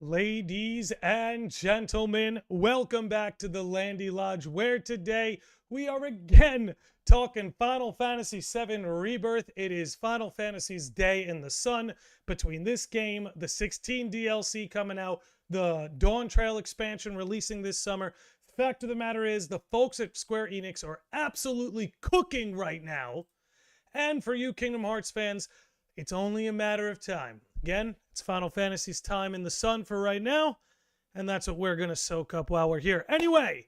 Ladies and gentlemen, welcome back to the Landy Lodge, where today we are again talking Final Fantasy VII Rebirth. It is Final Fantasy's day in the sun. Between this game, the 16 DLC coming out, the Dawn Trail expansion releasing this summer, the fact of the matter is the folks at Square Enix are absolutely cooking right now. And for you Kingdom Hearts fans, it's only a matter of time. Again, it's Final Fantasy's time in the sun for right now, and that's what we're going to soak up while we're here. Anyway,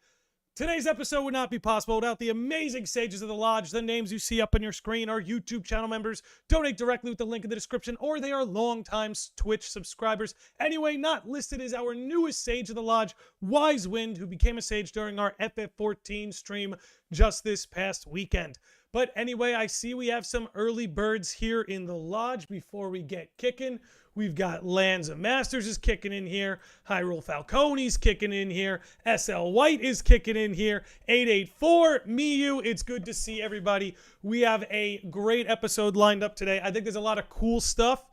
today's episode would not be possible without the amazing sages of the Lodge. The names you see up on your screen are YouTube channel members. Donate directly with the link in the description, or they are longtime Twitch subscribers. Anyway, not listed is our newest sage of the Lodge, Wise Wind, who became a sage during our FF14 stream just this past weekend. But anyway, I see we have some early birds here in the lodge before we get kicking. We've got Lands of Masters is kicking in here. Hyrule Falcone's kicking in here. SL White is kicking in here. 884, Miyu, it's good to see everybody. We have a great episode lined up today. I think there's a lot of cool stuff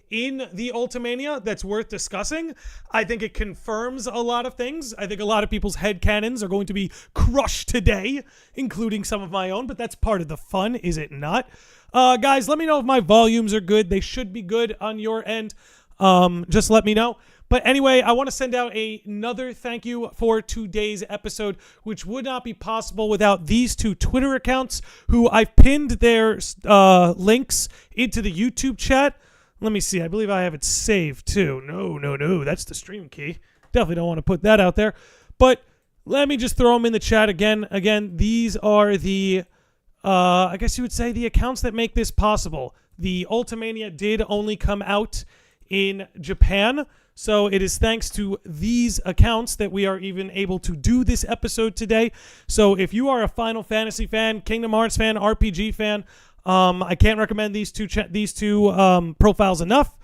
in the Ultimania that's worth discussing. I think it confirms a lot of things. I think a lot of people's headcanons are going to be crushed today, including some of my own, but that's part of the fun, is it not? Guys, let me know if my volumes are good. They should be good on your end. Just let me know. But anyway, I want to send out another thank you for today's episode, which would not be possible without these two Twitter accounts, who I've pinned their links into the YouTube chat. Let me see. I believe I have it saved, too. No. That's the stream key. Definitely don't want to put that out there. But let me just throw them in the chat again. Again, these are the, I guess you would say, the accounts that make this possible. The Ultimania did only come out in Japan, so it is thanks to these accounts that we are even able to do this episode today. So if you are a Final Fantasy fan, Kingdom Hearts fan, RPG fan, I can't recommend these two profiles enough.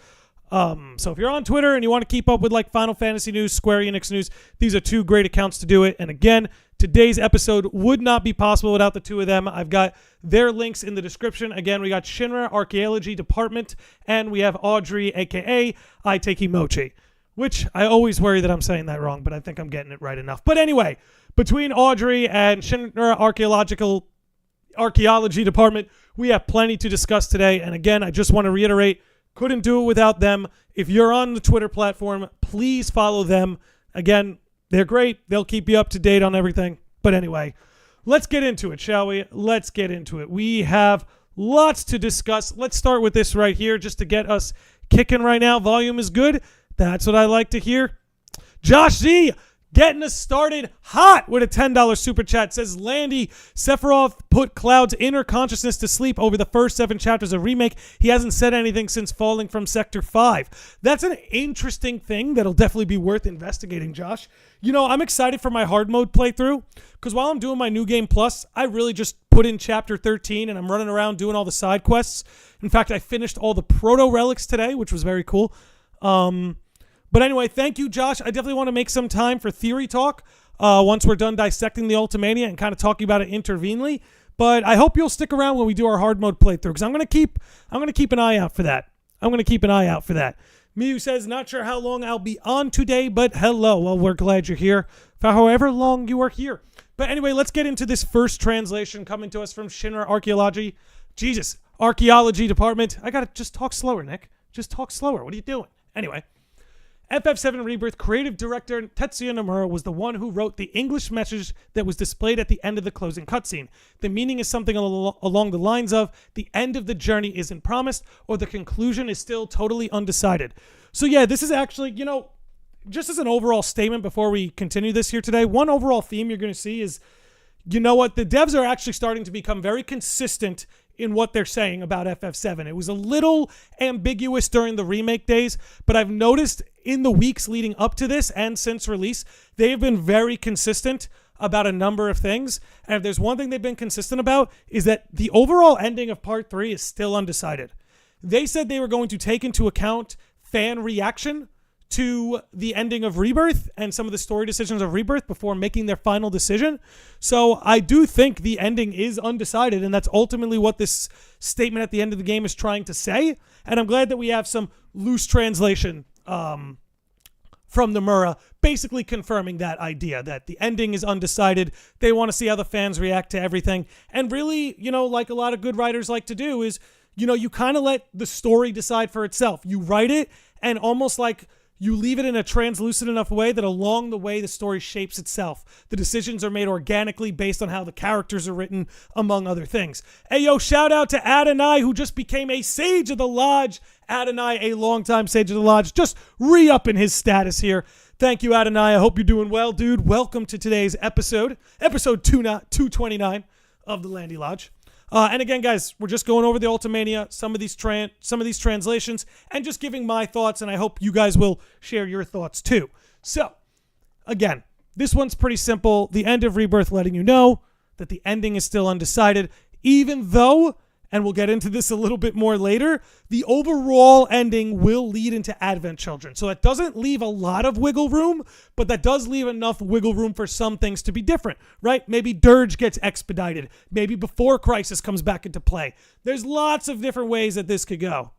So if you're on Twitter and you want to keep up with like Final Fantasy news, Square Enix news, these are two great accounts to do it. And again, today's episode would not be possible without the two of them. I've got their links in the description. Again, we got Shinra Archaeology Department, and we have Audrey, aka Aiteki Mochi, which I always worry that I'm saying that wrong, but I think I'm getting it right enough. But anyway, between Audrey and Shinra Archaeology Department, we have plenty to discuss today. And again, I just want to reiterate, couldn't do it without them. If you're on the Twitter platform, please follow them. Again, they're great. They'll keep you up to date on everything. But anyway, let's get into it, shall we? Let's get into it. We have lots to discuss. Let's start with this right here just to get us kicking right now. Volume is good. That's what I like to hear. Josh Z, getting us started hot with a $10 super chat. Says, Landy, Sephiroth put Cloud's inner consciousness to sleep over the first 7 chapters of Remake. He hasn't said anything since falling from Sector 5. That's an interesting thing that'll definitely be worth investigating, Josh. You know, I'm excited for my hard mode playthrough, because while I'm doing my New Game Plus, I really just put in Chapter 13, and I'm running around doing all the side quests. In fact, I finished all the Proto Relics today, which was very cool. But anyway, thank you, Josh. I definitely want to make some time for theory talk once we're done dissecting the Ultimania and kind of talking about it intervenely. But I hope you'll stick around when we do our hard mode playthrough, because I'm gonna keep an eye out for that. Miyu says, not sure how long I'll be on today, but hello. Well, we're glad you're here for however long you are here. But anyway, let's get into this first translation coming to us from Shinra Archaeology Department. I gotta just talk slower, Nick. Just talk slower. What are you doing? Anyway. FF7 Rebirth creative director Tetsuya Nomura was the one who wrote the English message that was displayed at the end of the closing cutscene. The meaning is something along the lines of, the end of the journey isn't promised, or the conclusion is still totally undecided. So yeah, this is actually, you know, just as an overall statement before we continue this here today, one overall theme you're going to see is, you know what, the devs are actually starting to become very consistent in what they're saying about FF7. It was a little ambiguous during the remake days, but I've noticed in the weeks leading up to this and since release, they have been very consistent about a number of things. And if there's one thing they've been consistent about, is that the overall ending of Part 3 is still undecided. They said they were going to take into account fan reaction to the ending of Rebirth and some of the story decisions of Rebirth before making their final decision. So I do think the ending is undecided, and that's ultimately what this statement at the end of the game is trying to say. And I'm glad that we have some loose translation from Nomura, basically confirming that idea that the ending is undecided. They want to see how the fans react to everything. And really, like a lot of good writers like to do is, you kind of let the story decide for itself. You write it and almost like you leave it in a translucent enough way that along the way the story shapes itself. The decisions are made organically based on how the characters are written, among other things. Hey, yo, shout out to Adonai, who just became a Sage of the Lodge. Adonai, a longtime Sage of the Lodge, just re-upping his status here. Thank you, Adonai. I hope you're doing well, dude. Welcome to today's episode 229 of the Landy Lodge. And again, guys, we're just going over the Ultimania, some of these translations, and just giving my thoughts, and I hope you guys will share your thoughts too. So, again, this one's pretty simple. The end of Rebirth letting you know that the ending is still undecided, even though, and we'll get into this a little bit more later, the overall ending will lead into Advent Children. So that doesn't leave a lot of wiggle room, but that does leave enough wiggle room for some things to be different, right? Maybe Dirge gets expedited. Maybe Before Crisis comes back into play. There's lots of different ways that this could go.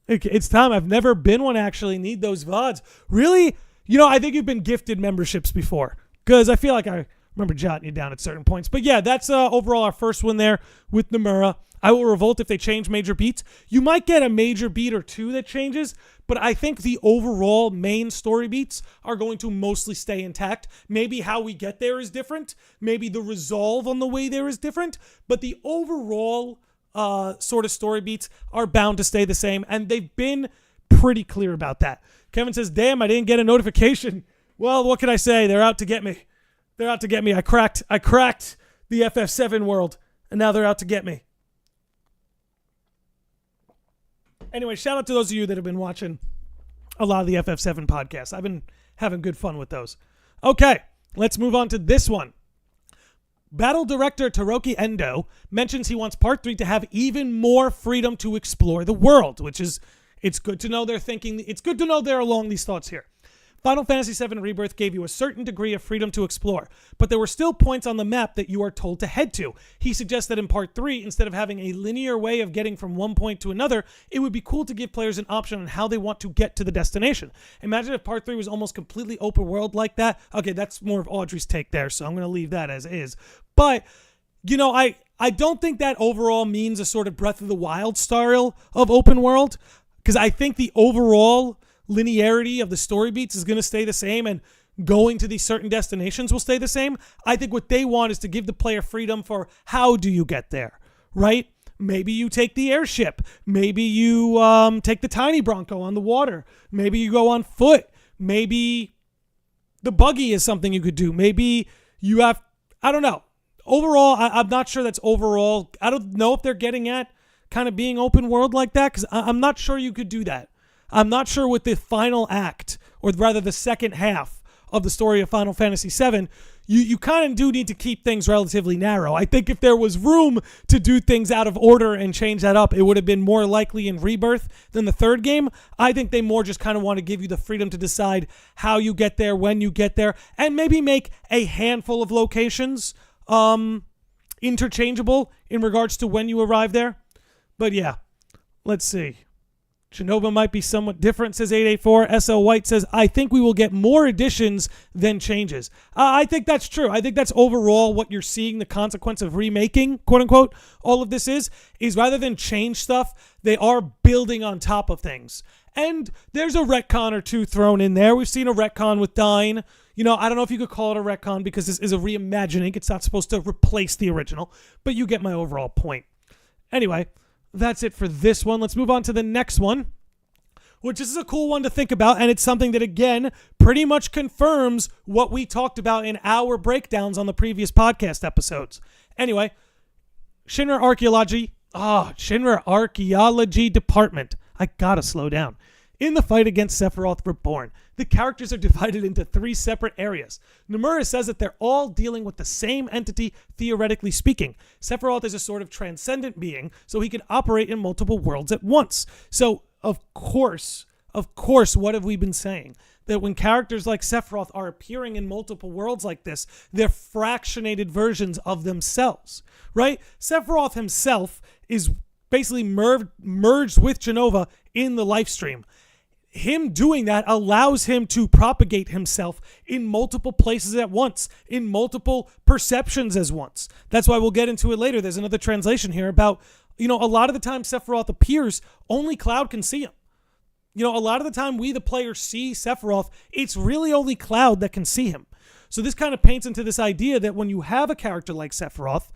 It's time. I've never been one, actually. Need those VODs. Really? I think you've been gifted memberships before, because I feel like I remember jotting you down at certain points. But yeah, that's overall our first one there with Nomura. I will revolt if they change major beats. You might get a major beat or two that changes, but I think the overall main story beats are going to mostly stay intact. Maybe how we get there is different. Maybe the resolve on the way there is different. But the overall sort of story beats are bound to stay the same, and they've been pretty clear about that. Kevin says, damn, I didn't get a notification. Well, what can I say? They're out to get me. They're out to get me. I cracked the FF7 world, and now they're out to get me. Anyway, shout out to those of you that have been watching a lot of the FF7 podcasts. I've been having good fun with those. Okay, let's move on to this one. Battle director Toroki Endo mentions he wants Part 3 to have even more freedom to explore the world, which is, it's good to know they're thinking, it's good to know they're along these thoughts here. Final Fantasy VII Rebirth gave you a certain degree of freedom to explore, but there were still points on the map that you are told to head to. He suggests that in Part 3, instead of having a linear way of getting from one point to another, it would be cool to give players an option on how they want to get to the destination. Imagine if Part 3 was almost completely open world like that. Okay, that's more of Audrey's take there, so I'm going to leave that as is. But, I don't think that overall means a sort of Breath of the Wild style of open world, because I think the overall linearity of the story beats is going to stay the same, and going to these certain destinations will stay the same. I think what they want is to give the player freedom for how do you get there, right? Maybe you take the airship. Maybe you take the tiny Bronco on the water. Maybe you go on foot. Maybe the buggy is something you could do. Maybe you have, I don't know. Overall, I'm not sure that's overall. I don't know if they're getting at kind of being open world like that, because I'm not sure you could do that. I'm not sure with the final act, or rather the second half of the story of Final Fantasy VII, you kind of do need to keep things relatively narrow. I think if there was room to do things out of order and change that up, it would have been more likely in Rebirth than the third game. I think they more just kind of want to give you the freedom to decide how you get there, when you get there, and maybe make a handful of locations interchangeable in regards to when you arrive there. But yeah, let's see. Genova might be somewhat different, says 884. SL White says, I think we will get more additions than changes. I think that's true. I think that's overall what you're seeing the consequence of remaking, quote unquote, all of this is rather than change stuff, they are building on top of things. And there's a retcon or two thrown in there. We've seen a retcon with Dine. I don't know if you could call it a retcon because this is a reimagining. It's not supposed to replace the original, but you get my overall point. Anyway, that's it for this one. Let's move on to the next one, which is a cool one to think about, and it's something that, again, pretty much confirms what we talked about in our breakdowns on the previous podcast episodes. Anyway, Shinra Archaeology Department. I gotta slow down. In the fight against Sephiroth Reborn, the characters are divided into 3 separate areas. Nomura says that they're all dealing with the same entity, theoretically speaking. Sephiroth is a sort of transcendent being, so he can operate in multiple worlds at once. So, of course, what have we been saying? That when characters like Sephiroth are appearing in multiple worlds like this, they're fractionated versions of themselves, right? Sephiroth himself is basically merged with Genova in the life stream. him doing that allows him to propagate himself in multiple places at once, in multiple perceptions as once. That's why we'll get into it later. There's another translation here about, a lot of the time Sephiroth appears, only Cloud can see him. A lot of the time we, the player, see Sephiroth, it's really only Cloud that can see him. So this kind of paints into this idea that when you have a character like Sephiroth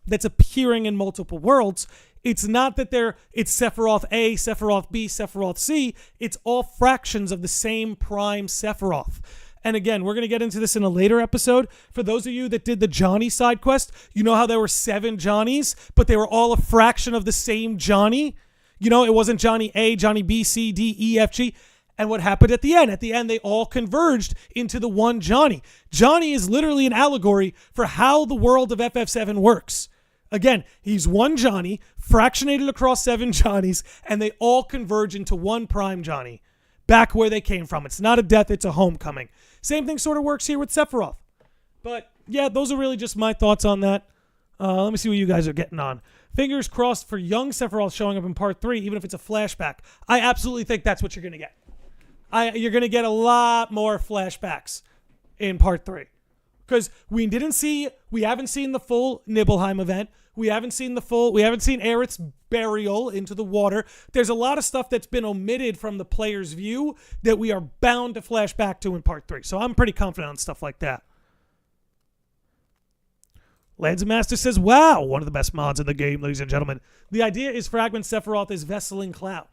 that's appearing in multiple worlds, it's not that it's Sephiroth A, Sephiroth B, Sephiroth C. It's all fractions of the same prime Sephiroth. And again, we're going to get into this in a later episode. For those of you that did the Johnny side quest, you know how there were 7 Johnnies, but they were all a fraction of the same Johnny? It wasn't Johnny A, Johnny B, C, D, E, F, G. And what happened at the end? At the end, they all converged into the one Johnny. Johnny is literally an allegory for how the world of FF7 works. Again, he's one Johnny, fractionated across 7 Johnnies, and they all converge into one prime Johnny, back where they came from. It's not a death, it's a homecoming. Same thing sort of works here with Sephiroth. But yeah, those are really just my thoughts on that. Let me see what you guys are getting on. Fingers crossed for young Sephiroth showing up in part 3, even if it's a flashback. I absolutely think that's what you're going to get. You're going to get a lot more flashbacks in part 3. Because we haven't seen the full Nibelheim event. We haven't seen Aerith's burial into the water. There's a lot of stuff that's been omitted from the player's view that we are bound to flash back to in part 3. So I'm pretty confident on stuff like that. Lanza Master says, wow, one of the best mods in the game, ladies and gentlemen. The idea is Fragment Sephiroth is Vesseling Cloud.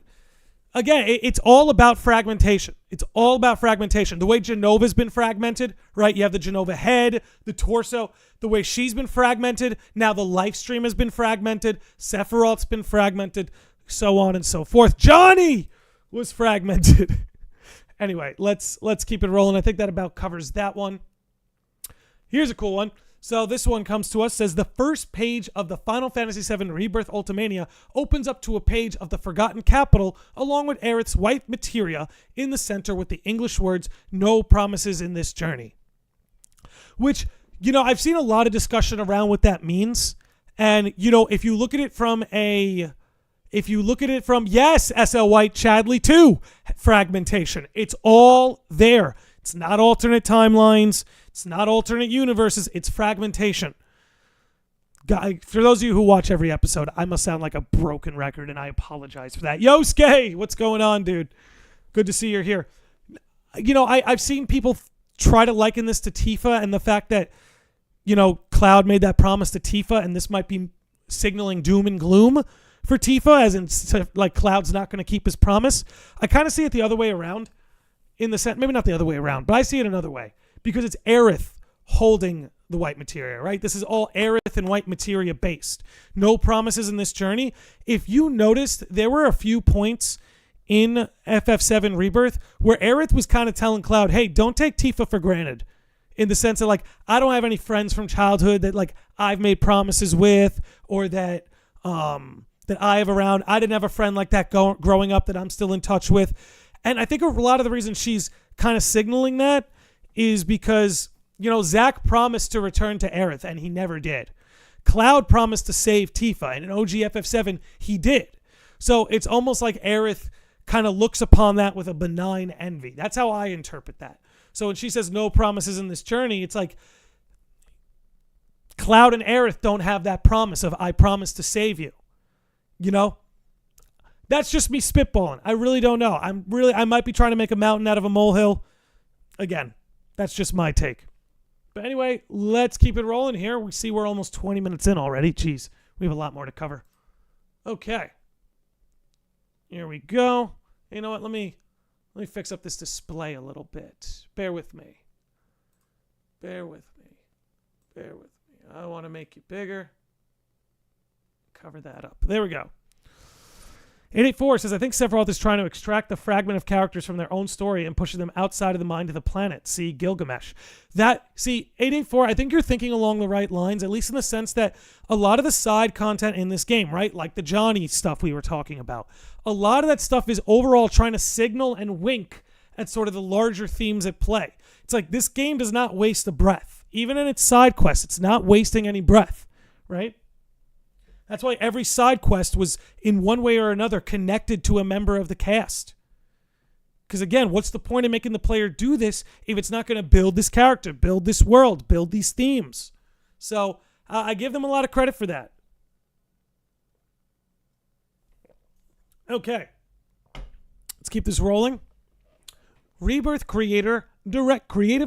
Again, it's all about fragmentation. It's all about fragmentation. The way Genova's been fragmented, right? You have the Genova head, the torso, the way she's been fragmented. Now the life stream has been fragmented. Sephiroth's been fragmented, so on and so forth. Johnny was fragmented. Anyway, let's keep it rolling. I think that about covers that one. Here's a cool one. So this one comes to us, says the first page of the Final Fantasy VII Rebirth Ultimania opens up to a page of the Forgotten Capital along with Aerith's white materia in the center with the English words, no promises in this journey. Which, I've seen a lot of discussion around what that means. And, if you look at it from yes, SL White Chadley 2, fragmentation. It's all there. It's not alternate timelines. It's not alternate universes. It's fragmentation. For those of you who watch every episode, I must sound like a broken record, and I apologize for that. Yosuke, what's going on, dude? Good to see you're here. I've seen people try to liken this to Tifa and the fact that, Cloud made that promise to Tifa, and this might be signaling doom and gloom for Tifa, as in, like, Cloud's not going to keep his promise. I kind of see it the other way around, in the sense, maybe not the other way around, but I see it another way. Because it's Aerith holding the white materia, right? This is all Aerith and white materia based. No promises in this journey. If you noticed, there were a few points in FF7 Rebirth where Aerith was kind of telling Cloud, hey, don't take Tifa for granted. In the sense that, like, I don't have any friends from childhood that, like, I've made promises with, or that I have around. I didn't have a friend like that growing up that I'm still in touch with. And I think a lot of the reason she's kind of signaling that is because, Zack promised to return to Aerith, and he never did. Cloud promised to save Tifa, and in OG FF7, he did. So it's almost like Aerith kind of looks upon that with a benign envy. That's how I interpret that. So when she says no promises in this journey, it's like Cloud and Aerith don't have that promise of I promise to save you. That's just me spitballing. I really don't know. I might be trying to make a mountain out of a molehill. Again, that's just my take. But anyway, let's keep it rolling here. We see we're almost 20 minutes in already. Jeez, we have a lot more to cover. Okay. Here we go. You know what? Let me fix up this display a little bit. Bear with me. I want to make you bigger. Cover that up. There we go. 884 says, I think Sephiroth is trying to extract the fragment of characters from their own story and pushing them outside of the mind of the planet. See Gilgamesh. 884, I think you're thinking along the right lines, at least in the sense that a lot of the side content in this game, right, like the Johnny stuff we were talking about, a lot of that stuff is overall trying to signal and wink at sort of the larger themes at play. It's like this game does not waste a breath. Even in its side quests, it's not wasting any breath, right? That's why every side quest was in one way or another connected to a member of the cast. Because again, what's the point of making the player do this if it's not going to build this character, build this world, build these themes? So I give them a lot of credit for that. Okay. Let's keep this rolling. Rebirth creative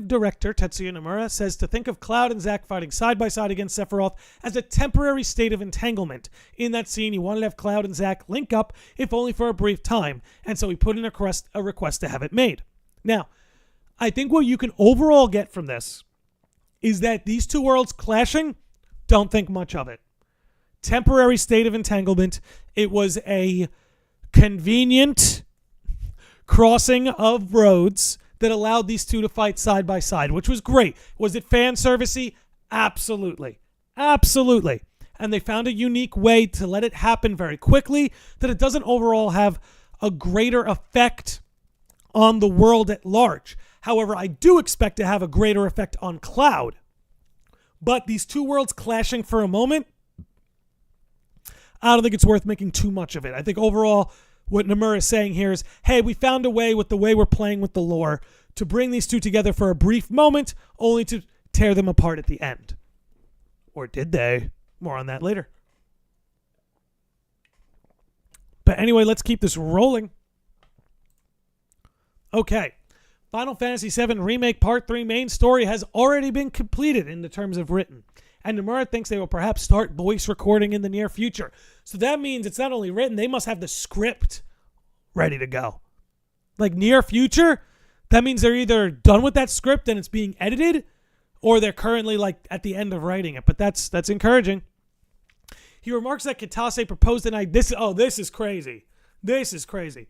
director Tetsuya Nomura says to think of Cloud and Zack fighting side by side against Sephiroth as a temporary state of entanglement. In that scene, he wanted to have Cloud and Zack link up, if only for a brief time, and so he put in a request to have it made. Now, I think what you can overall get from this is that these two worlds clashing, don't think much of it. Temporary state of entanglement. It was a convenient crossing of roads that allowed these two to fight side by side, which was great. Was it fan servicey? Absolutely. Absolutely. And they found a unique way to let it happen very quickly that it doesn't overall have a greater effect on the world at large. However, I do expect to have a greater effect on Cloud. But these two worlds clashing for a moment, I don't think it's worth making too much of it. I think overall, what Nomura is saying here is, hey, we found a way with the way we're playing with the lore to bring these two together for a brief moment, only to tear them apart at the end. Or did they? More on that later. But anyway, let's keep this rolling. Okay. Final Fantasy VII Remake Part 3 main story has already been completed in the terms of written. And Nomura thinks they will perhaps start voice recording in the near future. So that means it's not only written, they must have the script ready to go. Like near future, that means they're either done with that script and it's being edited, or they're currently like at the end of writing it. But that's encouraging. He remarks that Kitase proposed an idea. This is crazy. This is crazy.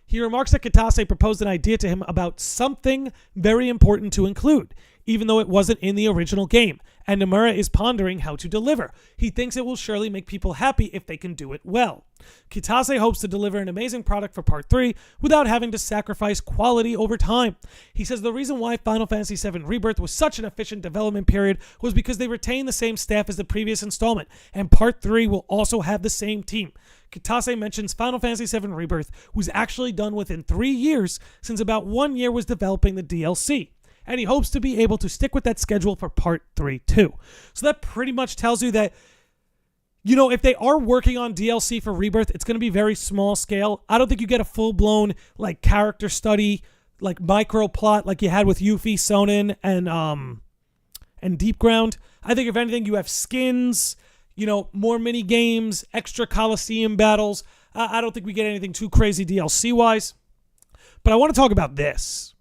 He remarks that Kitase proposed an idea to him about something very important to include, even though it wasn't in the original game, and Nomura is pondering how to deliver. He thinks it will surely make people happy if they can do it well. Kitase hopes to deliver an amazing product for Part 3 without having to sacrifice quality over time. He says the reason why Final Fantasy VII Rebirth was such an efficient development period was because they retained the same staff as the previous installment, and Part 3 will also have the same team. Kitase mentions Final Fantasy VII Rebirth was actually done within 3 years, since about 1 year was developing the DLC. And he hopes to be able to stick with that schedule for Part 3 too. So that pretty much tells you that, you know, if they are working on DLC for Rebirth, it's going to be very small scale. I don't think you get a full-blown like character study, like micro plot like you had with Yuffie, Sonin, and Deep Ground. I think if anything, you have skins, you know, more mini games, extra Coliseum battles. I don't think we get anything too crazy DLC-wise. But I want to talk about this.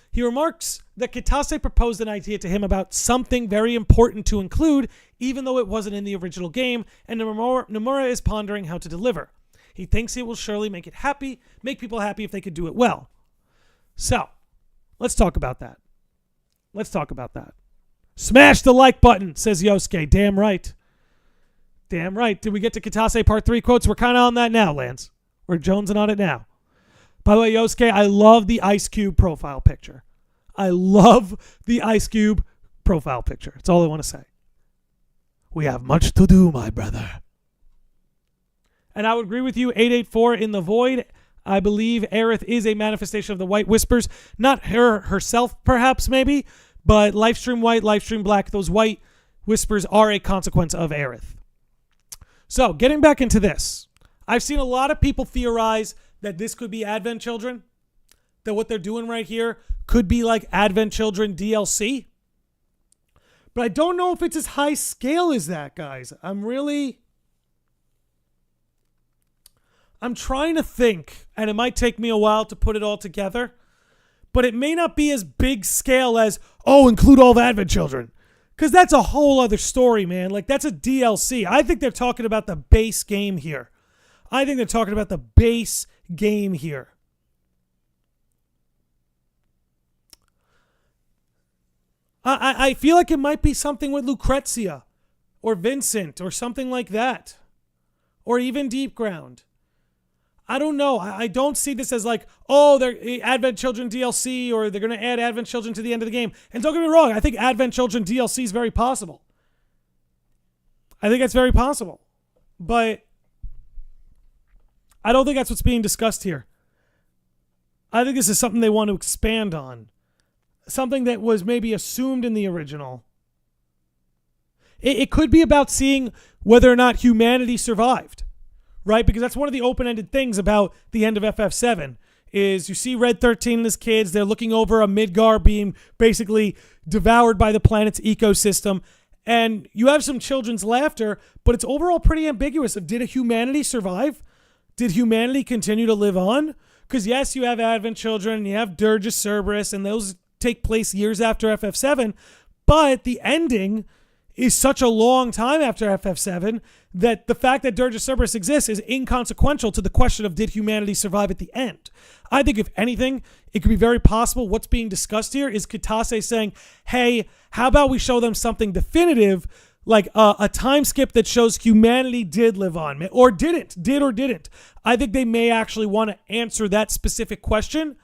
He remarks that Kitase proposed an idea to him about something very important to include, even though it wasn't in the original game, and Nomura is pondering how to deliver. He thinks it will surely make people happy if they could do it well. So, let's talk about that. Smash the like button, says Yosuke. Damn right. Damn right. Did we get to Kitase Part 3 quotes? We're kind of on that now, Lance. We're jonesing on it now. By the way, Yosuke, I love the Ice Cube profile picture. That's all I want to say. We have much to do, my brother. And I would agree with you, 884 in the Void. I believe Aerith is a manifestation of the White Whispers. Not her herself, perhaps, maybe, but Lifestream White, Lifestream Black, those White Whispers are a consequence of Aerith. So, getting back into this, I've seen a lot of people theorize that this could be Advent Children, that what they're doing right here could be like Advent Children DLC. But I don't know if it's as high scale as that, guys. I'm trying to think, and it might take me a while to put it all together, but it may not be as big scale as, include all the Advent Children. Because that's a whole other story, man. Like, that's a DLC. I think they're talking about the base game here. I feel like it might be something with Lucrezia or Vincent or something like that. Or even Deep Ground. I don't know. I don't see this as like, they're Advent Children DLC or they're going to add Advent Children to the end of the game. And don't get me wrong, I think Advent Children DLC is very possible. I think it's very possible. But I don't think that's what's being discussed here. I think this is something they want to expand on. Something that was maybe assumed in the original. It could be about seeing whether or not humanity survived, right? Because that's one of the open-ended things about the end of FF7 is you see Red 13 and his kids. They're looking over a Midgar being basically devoured by the planet's ecosystem. And you have some children's laughter, but it's overall pretty ambiguous of did humanity survive? Did humanity continue to live on? Because yes, you have Advent Children, and you have Dirge of Cerberus, and those take place years after FF7, but the ending is such a long time after FF7 that the fact that Dirge of Cerberus exists is inconsequential to the question of did humanity survive at the end. I think if anything, it could be very possible what's being discussed here is Kitase saying, hey, how about we show them something definitive, like a time skip that shows humanity did live on, or didn't. I think they may actually want to answer that specific question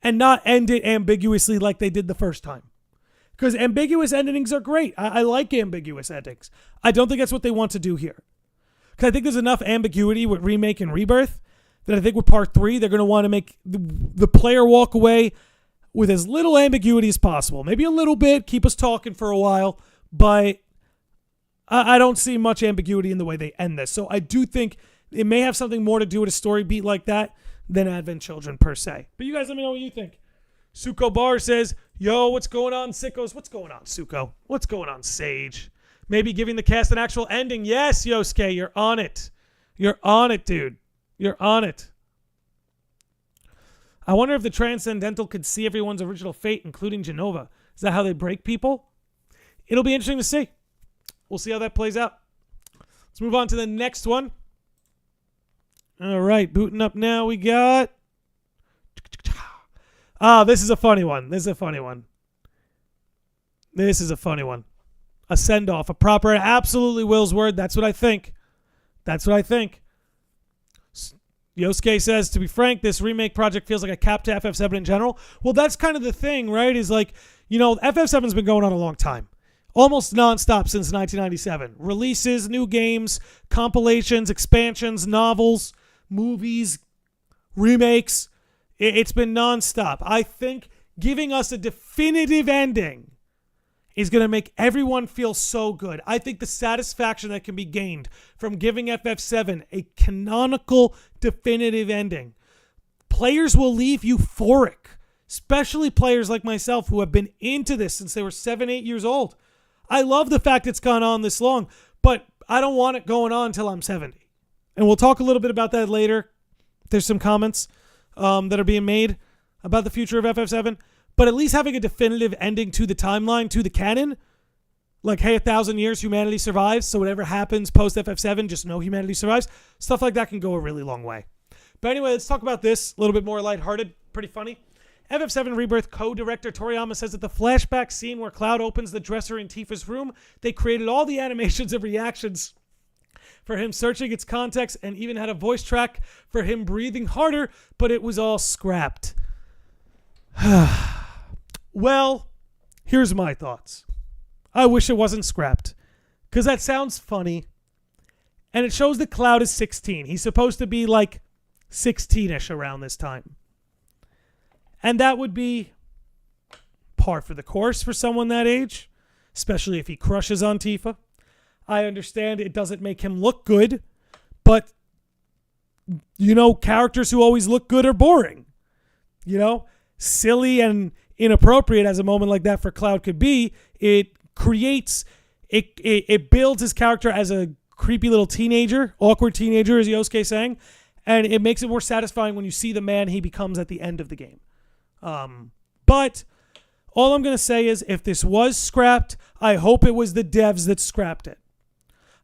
and not end it ambiguously like they did the first time. Because ambiguous endings are great. I like ambiguous endings. I don't think that's what they want to do here. Because I think there's enough ambiguity with Remake and Rebirth that I think with Part 3, they're going to want to make the player walk away with as little ambiguity as possible. Maybe a little bit, keep us talking for a while, but I don't see much ambiguity in the way they end this. So I do think it may have something more to do with a story beat like that than Advent Children per se. But you guys let me know what you think. Suko Bar says, yo, what's going on, sickos? What's going on, Suko? What's going on, Sage? Maybe giving the cast an actual ending. Yes, Yosuke, you're on it. You're on it, dude. You're on it. I wonder if the Transcendental could see everyone's original fate, including Genova. Is that how they break people? It'll be interesting to see. We'll see how that plays out. Let's move on to the next one. All right, booting up now. We got... this is a funny one. A send-off, a proper, absolutely Will's word. That's what I think. Yosuke says, to be frank, this remake project feels like a cap to FF7 in general. Well, that's kind of the thing, right? Is like, FF7's been going on a long time. Almost nonstop since 1997. Releases, new games, compilations, expansions, novels, movies, remakes. It's been nonstop. I think giving us a definitive ending is going to make everyone feel so good. I think the satisfaction that can be gained from giving FF7 a canonical definitive ending, players will leave euphoric, especially players like myself who have been into this since they were 7, 8 years old. I love the fact it's gone on this long, but I don't want it going on until I'm 70. And we'll talk a little bit about that later. There's some comments that are being made about the future of FF7, but at least having a definitive ending to the timeline, to the canon, like, hey, 1,000 years, humanity survives, so whatever happens post FF7, just know humanity survives. Stuff like that can go a really long way. But anyway, let's talk about this a little bit more lighthearted, pretty funny. FF7 Rebirth co-director Toriyama says that the flashback scene where Cloud opens the dresser in Tifa's room, they created all the animations of reactions for him searching its context and even had a voice track for him breathing harder, but it was all scrapped. Well, here's my thoughts. I wish it wasn't scrapped, because that sounds funny, and it shows that Cloud is 16. He's supposed to be like 16-ish around this time. And that would be par for the course for someone that age, especially if he crushes on Tifa. I understand it doesn't make him look good, but, characters who always look good are boring. Silly and inappropriate as a moment like that for Cloud could be, it builds his character as a creepy little teenager, awkward teenager, as Yosuke saying, and it makes it more satisfying when you see the man he becomes at the end of the game. But all I'm going to say is if this was scrapped, I hope it was the devs that scrapped it.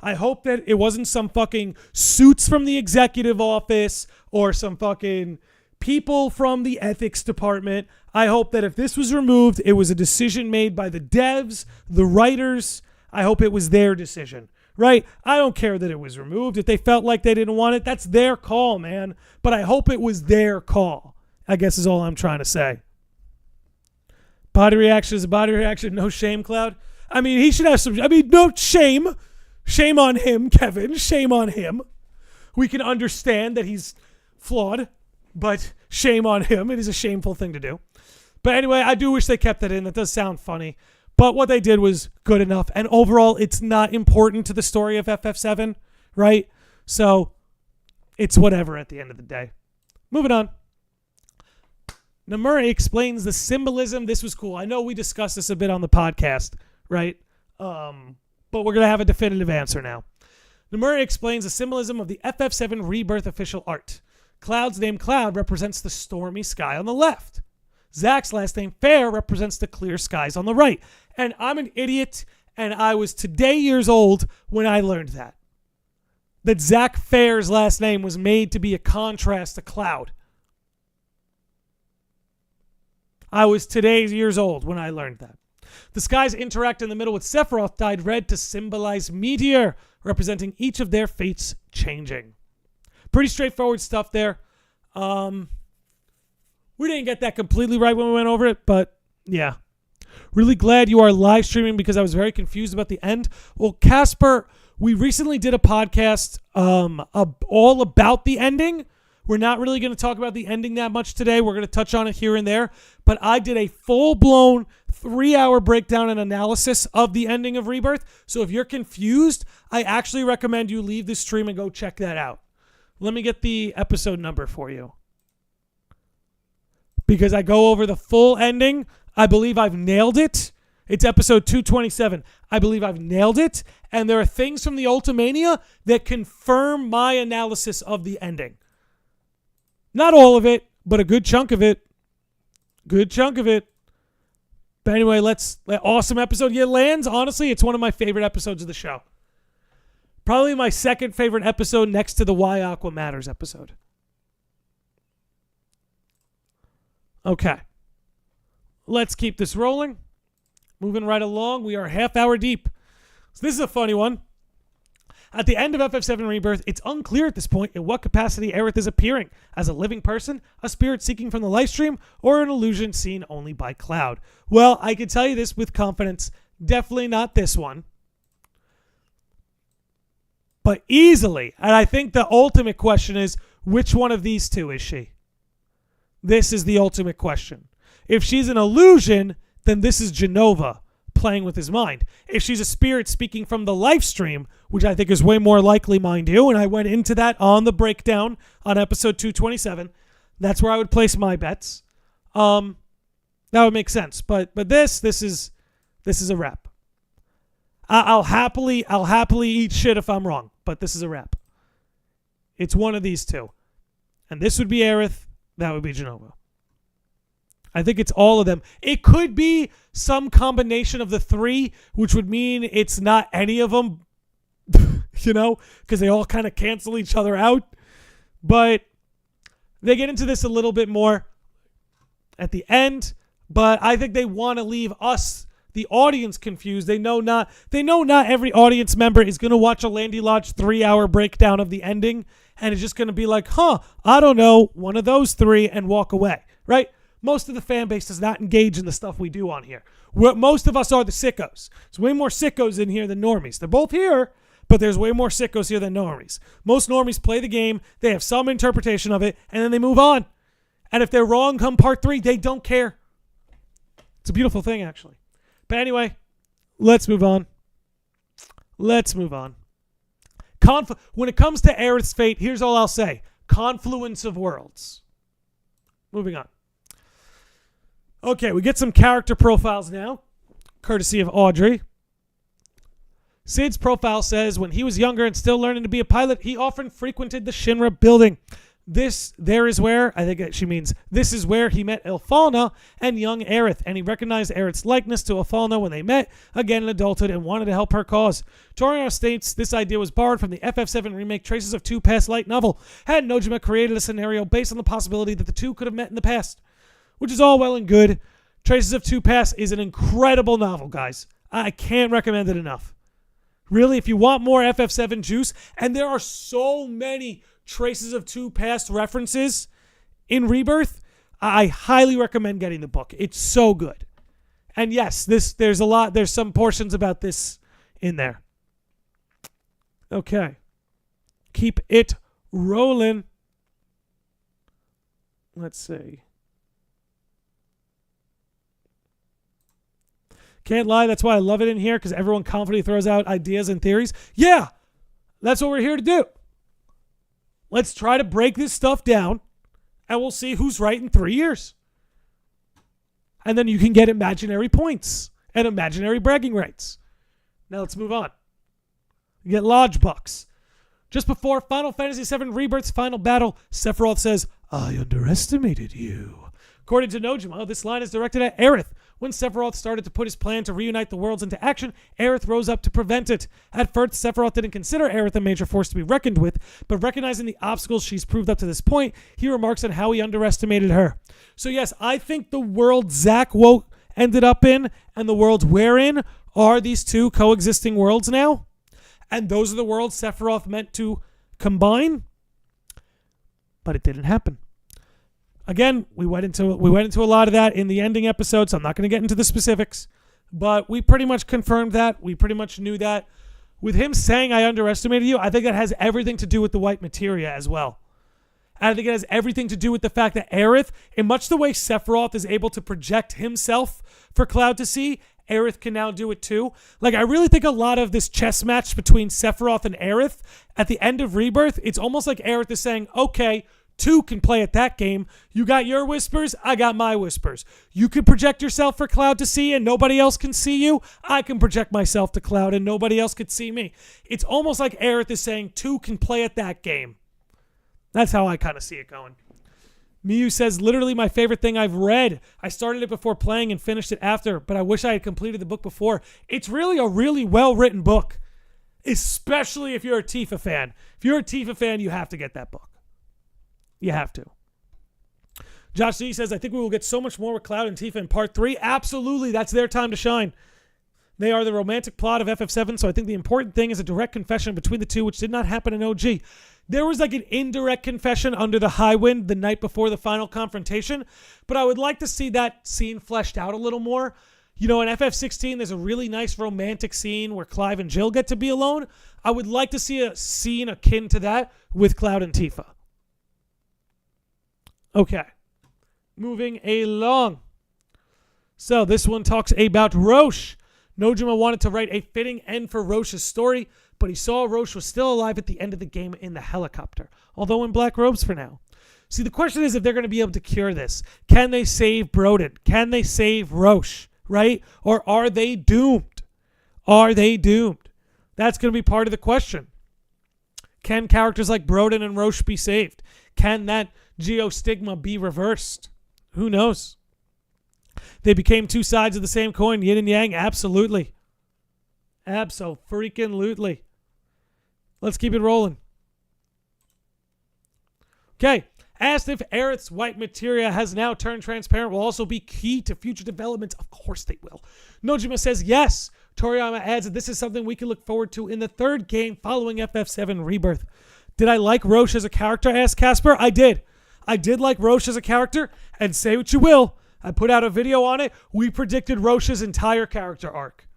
I hope that it wasn't some fucking suits from the executive office or some fucking people from the ethics department. I hope that if this was removed, it was a decision made by the devs, the writers. I hope it was their decision, right? I don't care that it was removed. If they felt like they didn't want it, that's their call, man. But I hope it was their call, I guess is all I'm trying to say. Body reaction is a body reaction. No shame, Cloud. I mean, he should have some... no shame. Shame on him, Kevin. Shame on him. We can understand that he's flawed, but Shame on him. It is a shameful thing to do. But anyway, I do wish they kept that in. That does sound funny. But what they did was good enough. And overall, it's not important to the story of FF7, right? So it's whatever at the end of the day. Moving on. Nomura explains the symbolism. This was cool. I know we discussed this a bit on the podcast, right? But we're going to have a definitive answer now. Nomura explains the symbolism of the FF7 Rebirth official art. Cloud's name Cloud represents the stormy sky on the left. Zack's last name Fair represents the clear skies on the right. And I'm an idiot, and I was today years old when I learned that. That Zack Fair's last name was made to be a contrast to Cloud. I was today's years old when I learned that. The skies interact in the middle with Sephiroth dyed red to symbolize meteor, representing each of their fates changing. Pretty straightforward stuff there. We didn't get that completely right when we went over it, but yeah. Really glad you are live streaming because I was very confused about the end. Well, Casper, we recently did a podcast all about the ending. We're not really going to talk about the ending that much today. We're going to touch on it here and there. But I did a full-blown 3-hour breakdown and analysis of the ending of Rebirth. So if you're confused, I actually recommend you leave this stream and go check that out. Let me get the episode number for you. Because I go over the full ending. I believe I've nailed it. It's episode 227. I believe I've nailed it. And there are things from the Ultimania that confirm my analysis of the ending. Not all of it, but a good chunk of it. Good chunk of it. But anyway, awesome episode. Yeah, Lands, honestly, it's one of my favorite episodes of the show. Probably my second favorite episode next to the Why Aqua Matters episode. Okay. Let's keep this rolling. Moving right along. We are half hour deep. So this is a funny one. At the end of FF7 Rebirth, it's unclear at this point in what capacity Aerith is appearing. As a living person, a spirit seeking from the live stream, or an illusion seen only by Cloud. Well, I can tell you this with confidence. Definitely not this one. But easily. And I think the ultimate question is, which one of these two is she? This is the ultimate question. If she's an illusion, then this is Genova playing with his mind. If she's a spirit speaking from the live stream, which I think is way more likely, mind you, and I went into that on the breakdown on episode 227, that's where I would place my bets. That would make sense. But this is a wrap. I'll happily eat shit if I'm wrong, but this is a wrap. It's one of these two. And this would be Aerith, that would be Genova. I think it's all of them. It could be some combination of the three, which would mean it's not any of them, because they all kind of cancel each other out. But they get into this a little bit more at the end. But I think they want to leave us, the audience, confused. They know not every audience member is going to watch a Landy Lodge 3-hour breakdown of the ending, and it's just going to be like, I don't know, one of those three, and walk away, right? Most of the fan base does not engage in the stuff we do on here. Most of us are the sickos. There's way more sickos in here than normies. They're both here, but there's way more sickos here than normies. Most normies play the game, they have some interpretation of it, and then they move on. And if they're wrong come part 3, they don't care. It's a beautiful thing, actually. But anyway, let's move on. When it comes to Aerith's fate, here's all I'll say. Confluence of worlds. Moving on. Okay, we get some character profiles now, courtesy of Audrey. Sid's profile says, when he was younger and still learning to be a pilot, he often frequented the Shinra building. This is where he met Ilfalna and young Aerith, and he recognized Aerith's likeness to Ilfalna when they met again in adulthood and wanted to help her cause. Torino states this idea was borrowed from the FF7 remake Traces of Two Past light novel, and Nojima created a scenario based on the possibility that the two could have met in the past. Which is all well and good. Traces of Two Past is an incredible novel, guys. I can't recommend it enough. Really, if you want more FF7 juice, and there are so many Traces of Two Past references in Rebirth, I highly recommend getting the book. It's so good. And yes, there's some portions about this in there. Okay. Keep it rolling. Let's see. Can't lie, that's why I love it in here, because everyone confidently throws out ideas and theories. Yeah, that's what we're here to do. Let's try to break this stuff down, and we'll see who's right in 3 years. And then you can get imaginary points and imaginary bragging rights. Now let's move on. You get Lodge Bucks. Just before Final Fantasy VII Rebirth's final battle, Sephiroth says, "I underestimated you." According to Nojima, this line is directed at Aerith. When Sephiroth started to put his plan to reunite the worlds into action, Aerith rose up to prevent it. At first, Sephiroth didn't consider Aerith a major force to be reckoned with, but recognizing the obstacles she's proved up to this point, he remarks on how he underestimated her. So yes, I think the world Zack ended up in and the worlds we're in are these two coexisting worlds now. And those are the worlds Sephiroth meant to combine. But it didn't happen. Again, we went into a lot of that in the ending episode, so I'm not going to get into the specifics. But we pretty much confirmed that. We pretty much knew that. With him saying I underestimated you, I think that has everything to do with the white materia as well. And I think it has everything to do with the fact that Aerith, in much the way Sephiroth is able to project himself for Cloud to see, Aerith can now do it too. Like, I really think a lot of this chess match between Sephiroth and Aerith, at the end of Rebirth, it's almost like Aerith is saying, okay, two can play at that game. You got your whispers, I got my whispers. You can project yourself for Cloud to see and nobody else can see you. I can project myself to Cloud and nobody else could see me. It's almost like Aerith is saying two can play at that game. That's how I kind of see it going. Miyu says, literally my favorite thing I've read. I started it before playing and finished it after, but I wish I had completed the book before. It's really a really well-written book, especially if you're a Tifa fan. If you're a Tifa fan, you have to get that book. You have to. Josh Z says, I think we will get so much more with Cloud and Tifa in part 3. Absolutely, that's their time to shine. They are the romantic plot of FF7, so I think the important thing is a direct confession between the two, which did not happen in OG. There was like an indirect confession under the high wind the night before the final confrontation, but I would like to see that scene fleshed out a little more. You know, in FF16, there's a really nice romantic scene where Clive and Jill get to be alone. I would like to see a scene akin to that with Cloud and Tifa. Okay. Moving along. So this one talks about Roche. Nojima wanted to write a fitting end for Roche's story, but he saw Roche was still alive at the end of the game in the helicopter, although in black robes for now. See, the question is if they're going to be able to cure this. Can they save Broden? Can they save Roche, right? Or are they doomed? Are they doomed? That's going to be part of the question. Can characters like Broden and Roche be saved? Can that geostigma be reversed? Who knows? They became two sides of the same coin, yin and yang. Absolutely. Abso-freaking-lutely. Let's keep it rolling. Okay. Asked if Aerith's white materia has now turned transparent will also be key to future developments. Of course they will. Nojima says yes. Toriyama adds that this is something we can look forward to in the third game following FF7 Rebirth. Did I like Roche as a character? Asked Casper. I did. I did like Roche as a character, and say what you will, I put out a video on it. We predicted Roche's entire character arc.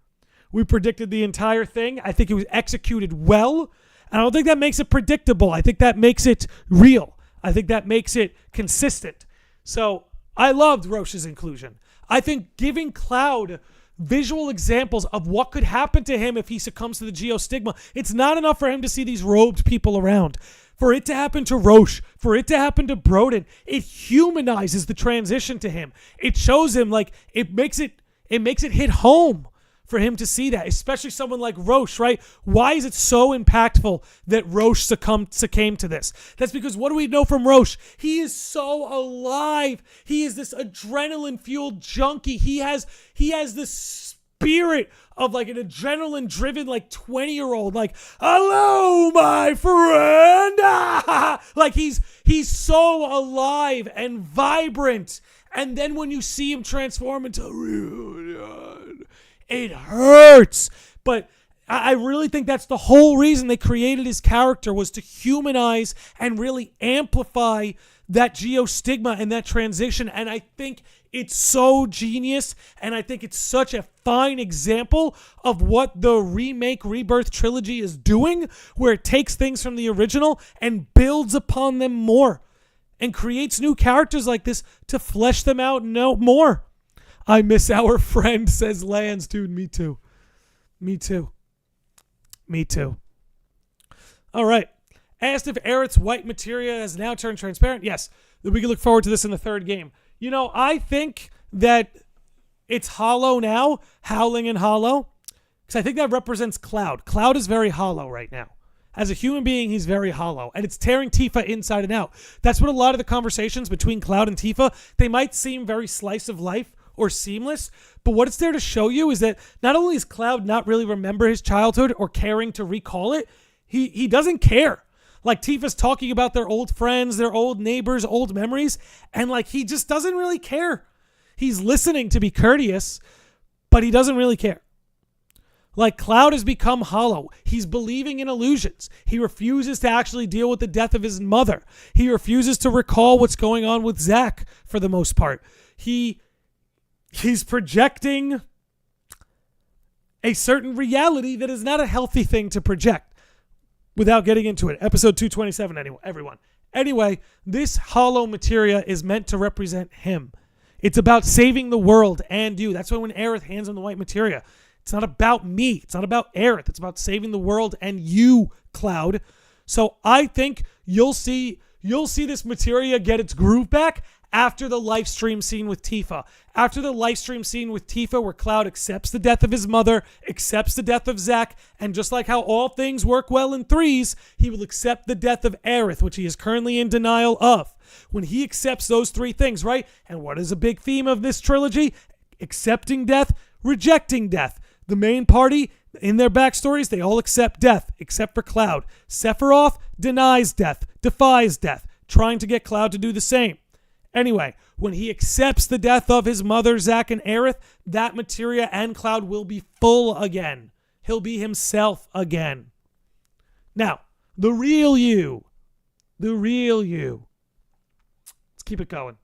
We predicted the entire thing. I think it was executed well. And I don't think that makes it predictable. I think that makes it real. I think that makes it consistent. So I loved Roche's inclusion. I think giving Cloud visual examples of what could happen to him if he succumbs to the geostigma, it's not enough for him to see these robed people around. For it to happen to Roche, for it to happen to Broden, it humanizes the transition to him. It shows him, like, it makes it hit home for him to see that, especially someone like Roche, right? Why is it so impactful that Roche succumbed to this? That's because what do we know from Roche? He is so alive. He is this adrenaline-fueled junkie. He has this spirit of like an adrenaline-driven like 20-year-old, like, hello, my friend. Like he's so alive and vibrant. And then when you see him transform into Reunion, it hurts. But I really think that's the whole reason they created his character, was to humanize and really amplify that geostigma and that transition. And I think it's so genius, and I think it's such a fine example of what the remake Rebirth trilogy is doing, where it takes things from the original and builds upon them more. and creates new characters like this to flesh them out no more. I miss our friend, says Lance. Dude, me too. Me too. Me too. All right. Asked if Aerith's white materia has now turned transparent. Yes. We can look forward to this in the third game. You know, I think that it's hollow now, howling and hollow, because I think that represents Cloud. Cloud is very hollow right now. As a human being, he's very hollow, and it's tearing Tifa inside and out. That's what a lot of the conversations between Cloud and Tifa, they might seem very slice of life or seamless, but what it's there to show you is that not only is Cloud not really remember his childhood or caring to recall it, he doesn't care. Like, Tifa's talking about their old friends, their old neighbors, old memories, and like, he just doesn't really care. He's listening to be courteous, but he doesn't really care. Like, Cloud has become hollow. He's believing in illusions. He refuses to actually deal with the death of his mother. He refuses to recall what's going on with Zack for the most part. He's projecting a certain reality that is not a healthy thing to project. Without getting into it, episode 227, everyone. Anyway, this hollow materia is meant to represent him. It's about saving the world and you. That's why when Aerith hands him the white materia, it's not about me. It's not about Aerith. It's about saving the world and you, Cloud. So I think you'll see this materia get its groove back after the live stream scene with Tifa. After the live stream scene with Tifa where Cloud accepts the death of his mother, accepts the death of Zack, and just like how all things work well in threes, he will accept the death of Aerith, which he is currently in denial of. When he accepts those three things, right? And what is a big theme of this trilogy? Accepting death, rejecting death. The main party, in their backstories, they all accept death, except for Cloud. Sephiroth denies death, defies death, trying to get Cloud to do the same. Anyway, when he accepts the death of his mother, Zack, and Aerith, that materia and Cloud will be full again. He'll be himself again. Now, the real you. The real you. Let's keep it going.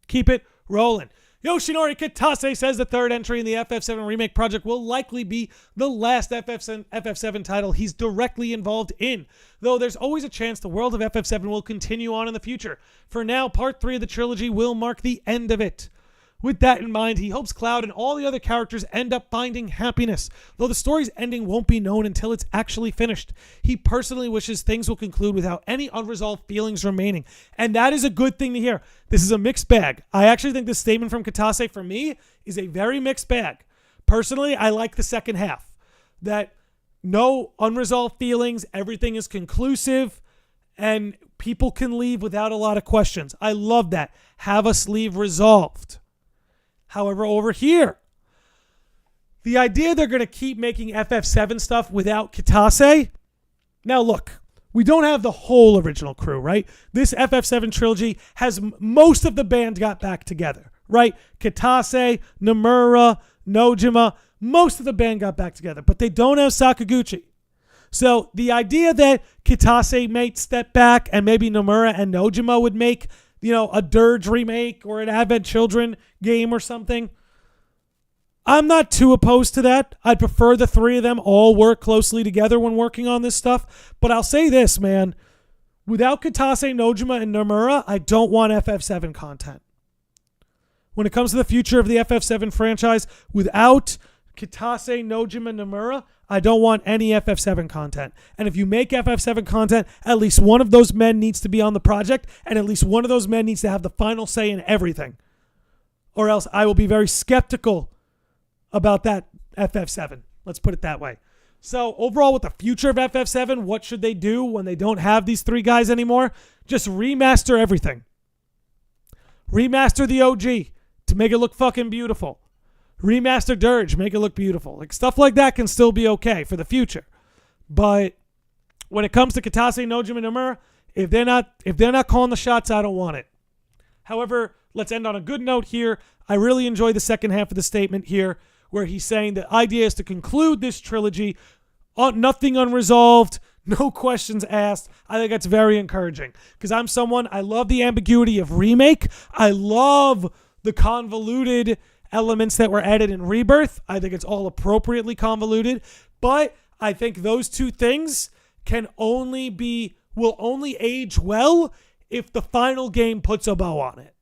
Keep it rolling. Yoshinori Kitase says the third entry in the FF7 remake project will likely be the last FF7 title he's directly involved in, though there's always a chance the world of FF7 will continue on in the future. For now, part 3 of the trilogy will mark the end of it. With that in mind, he hopes Cloud and all the other characters end up finding happiness, though the story's ending won't be known until it's actually finished. He personally wishes things will conclude without any unresolved feelings remaining, and that is a good thing to hear. This is a mixed bag. I actually think this statement from Kitase, for me, is a very mixed bag. Personally, I like the second half. That no unresolved feelings, everything is conclusive, and people can leave without a lot of questions. I love that. Have us leave resolved. However, over here, the idea they're going to keep making FF7 stuff without Kitase. Now, look, we don't have the whole original crew, right? This FF7 trilogy has most of the band got back together, right? Kitase, Nomura, Nojima, most of the band got back together, but they don't have Sakaguchi. So the idea that Kitase might step back and maybe Nomura and Nojima would make, a Dirge remake or an Advent Children game or something, I'm not too opposed to that. I'd prefer the three of them all work closely together when working on this stuff. But I'll say this, man. Without Kitase, Nojima, and Nomura, I don't want FF7 content. When it comes to the future of the FF7 franchise, without Kitase, Nojima, Nomura, I don't want any FF7 content. And if you make FF7 content, at least one of those men needs to be on the project, and at least one of those men needs to have the final say in everything. Or else I will be very skeptical about that FF7. Let's put it that way. So overall, with the future of FF7, what should they do when they don't have these three guys anymore? Just remaster everything. Remaster the OG to make it look fucking beautiful. Remaster Dirge, make it look beautiful. Like, stuff like that can still be okay for the future. But when it comes to Kitase, Nojima, and Nomura, if they're not calling the shots, I don't want it. However, let's end on a good note here. I really enjoy the second half of the statement here, where he's saying the idea is to conclude this trilogy, nothing unresolved, no questions asked. I think that's very encouraging, because I love the ambiguity of remake. I love the convoluted elements that were added in Rebirth. I think it's all appropriately convoluted, but I think those two things will only age well if the final game puts a bow on it,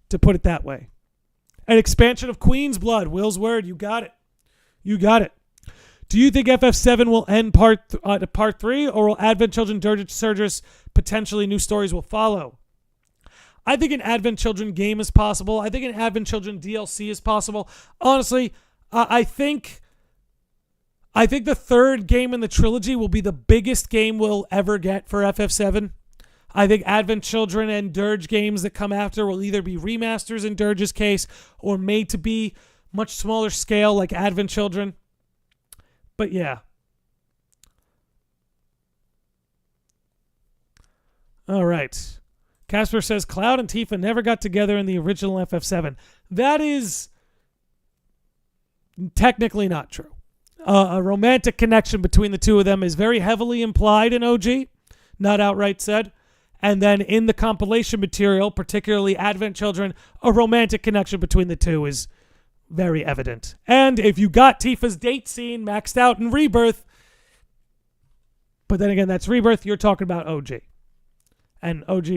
to put it that way. An expansion of Queen's Blood. Will's word. You got it. You got it. Do you think FF7 will end part 3, or will Advent Children, Dirge Surges, potentially new stories will follow? I think an Advent Children game is possible. I think an Advent Children DLC is possible. Honestly, I think the third game in the trilogy will be the biggest game we'll ever get for FF7. I think Advent Children and Dirge games that come after will either be remasters in Dirge's case or made to be much smaller scale like Advent Children. But yeah. All right. Casper says Cloud and Tifa never got together in the original FF7. That is technically not true. A romantic connection between the two of them is very heavily implied in OG, not outright said. And then in the compilation material, particularly Advent Children, a romantic connection between the two is very evident. And if you got Tifa's date scene maxed out in Rebirth, but then again, that's Rebirth, you're talking about OG. And OG,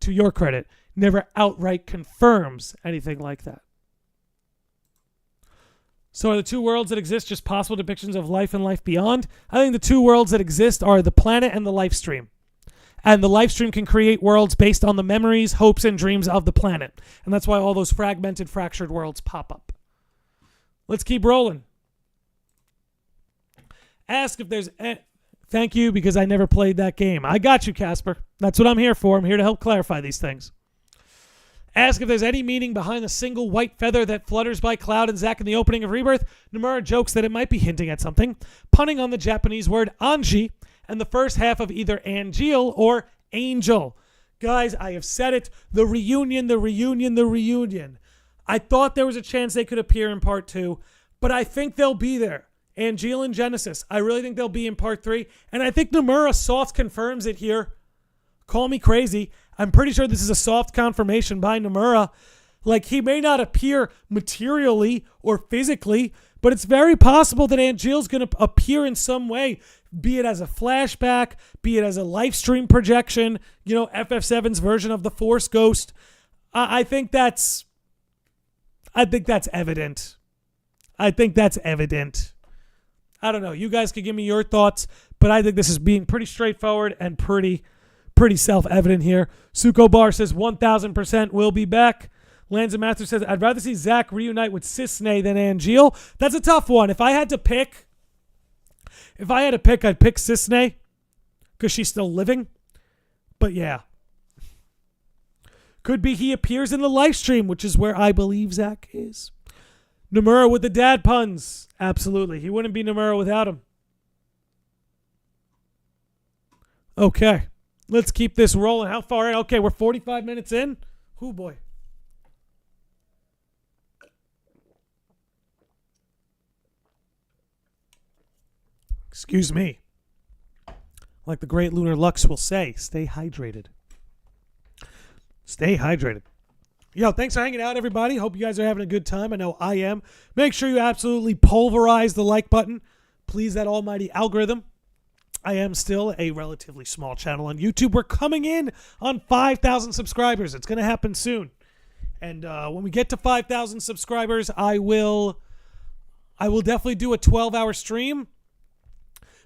to your credit, never outright confirms anything like that. So are the two worlds that exist just possible depictions of life and life beyond? I think the two worlds that exist are the planet and the life stream. And the life stream can create worlds based on the memories, hopes, and dreams of the planet. And that's why all those fragmented, fractured worlds pop up. Let's keep rolling. Ask if there's... Thank you, because I never played that game. I got you, Casper. That's what I'm here for. I'm here to help clarify these things. Ask if there's any meaning behind the single white feather that flutters by Cloud and Zack in the opening of Rebirth. Nomura jokes that it might be hinting at something, punning on the Japanese word anji and the first half of either Angel or Angel. Guys, I have said it. The reunion, the reunion, the reunion. I thought there was a chance they could appear in part 2, but I think they'll be there. Angel and Genesis. I really think they'll be in part 3, and I think Nomura soft confirms it here. Call me crazy. I'm pretty sure this is a soft confirmation by Nomura. Like, he may not appear materially or physically, but it's very possible that Angel's going to appear in some way, be it as a flashback, be it as a live stream projection, you know, FF7's version of the Force Ghost. I think that's evident. I think that's evident. I don't know. You guys could give me your thoughts, but I think this is being pretty straightforward and pretty self-evident here. Suko Bar says 1,000% will be back. Lanza Master says, I'd rather see Zack reunite with Cisne than Angel. That's a tough one. If I had to pick, I'd pick Cisne because she's still living. But yeah. Could be he appears in the live stream, which is where I believe Zack is. Nomura with the dad puns. Absolutely. He wouldn't be Nomura without him. Okay. Let's keep this rolling. How far in? Okay, we're 45 minutes in. Oh, boy. Excuse me. Like the great Lunar Lux will say, stay hydrated. Stay hydrated. Yo, thanks for hanging out, everybody. Hope you guys are having a good time. I know I am. Make sure you absolutely pulverize the like button. Please, that almighty algorithm. I am still a relatively small channel on YouTube. We're coming in on 5,000 subscribers. It's going to happen soon. And when we get to 5,000 subscribers, I will definitely do a 12-hour stream.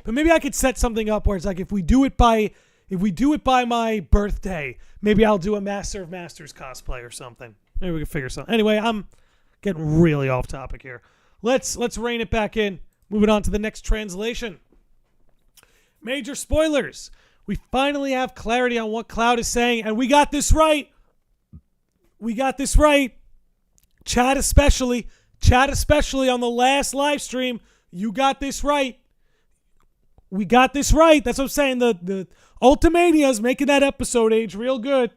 But maybe I could set something up where it's like if we do it by my birthday, maybe I'll do a Master of Masters cosplay or something. Maybe we can figure something. Anyway, I'm getting really off topic here. Let's rein it back in. Moving on to the next translation. Major spoilers. We finally have clarity on what Cloud is saying, and we got this right. We got this right. Chat especially on the last live stream. You got this right. We got this right. That's what I'm saying. The Ultimania is making that episode age real good.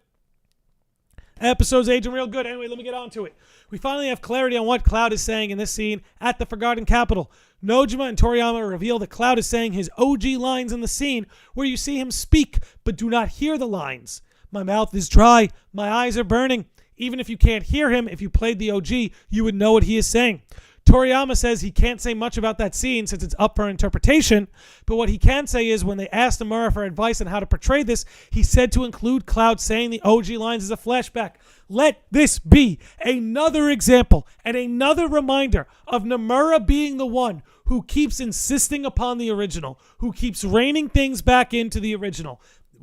Episode's aging real good. Anyway, let me get on to it. We finally have clarity on what Cloud is saying in this scene at the Forgotten Capital. Nojima and Toriyama reveal that Cloud is saying his OG lines in the scene where you see him speak but do not hear the lines. My mouth is dry. My eyes are burning. Even if you can't hear him, if you played the OG, you would know what he is saying. Toriyama says he can't say much about that scene since it's up for interpretation, but what he can say is when they asked Nomura for advice on how to portray this, he said to include Cloud saying the OG lines as a flashback. Let this be another example and another reminder of Nomura being the one who keeps insisting upon the original, who keeps reining things back into the original.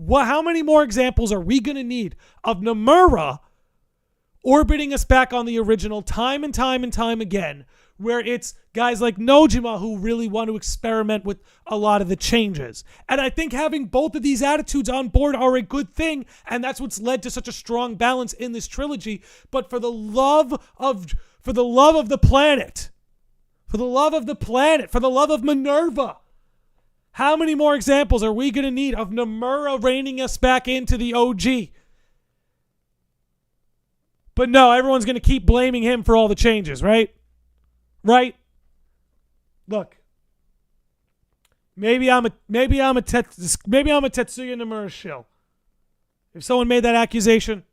How many more examples are we going to need of Nomura orbiting us back on the original time and time and time again, where it's guys like Nojima who really want to experiment with a lot of the changes? And I think having both of these attitudes on board are a good thing, and that's what's led to such a strong balance in this trilogy. But for the love of the planet, for the love of Minerva, how many more examples are we going to need of Nomura reining us back into the OG? But no, everyone's going to keep blaming him for all the changes, right? Right? Look, maybe I'm a Tetsuya Nomura shill. If someone made that accusation,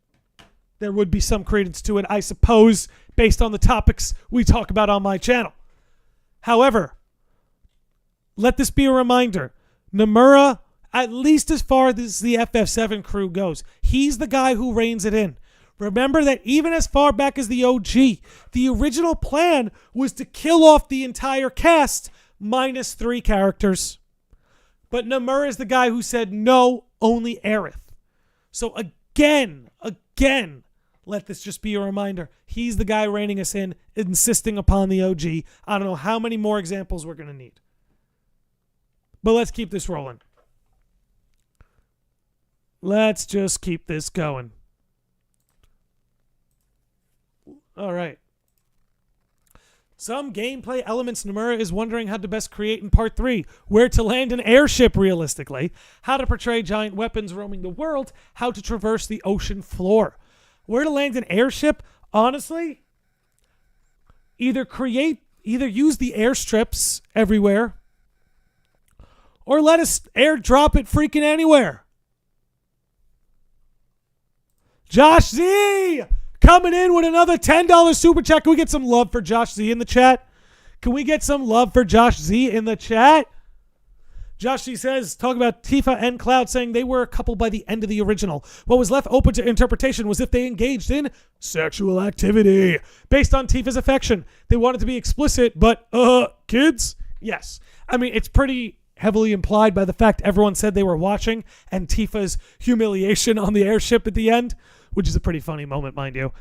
there would be some credence to it, I suppose, based on the topics we talk about on my channel. However, let this be a reminder. Nomura, at least as far as the FF7 crew goes, he's the guy who reins it in. Remember that even as far back as the OG, the original plan was to kill off the entire cast minus 3 characters. But Nomura is the guy who said, no, only Aerith. So again, let this just be a reminder. He's the guy reining us in, insisting upon the OG. I don't know how many more examples we're going to need. But let's keep this rolling. Let's just keep this going. All right. Some gameplay elements Nomura is wondering how to best create in Part 3. Where to land an airship realistically. How to portray giant weapons roaming the world. How to traverse the ocean floor. Where to land an airship? Honestly, either use the airstrips everywhere, or let us airdrop it freaking anywhere. Josh Z coming in with another $10 super chat. Can we get some love for Josh Z in the chat? Can we get some love for Josh Z in the chat? Josh Z says, talk about Tifa and Cloud saying they were a couple by the end of the original. What was left open to interpretation was if they engaged in sexual activity based on Tifa's affection. They wanted to be explicit, but, kids? Yes. I mean, it's pretty heavily implied by the fact everyone said they were watching and Tifa's humiliation on the airship at the end, which is a pretty funny moment, mind you,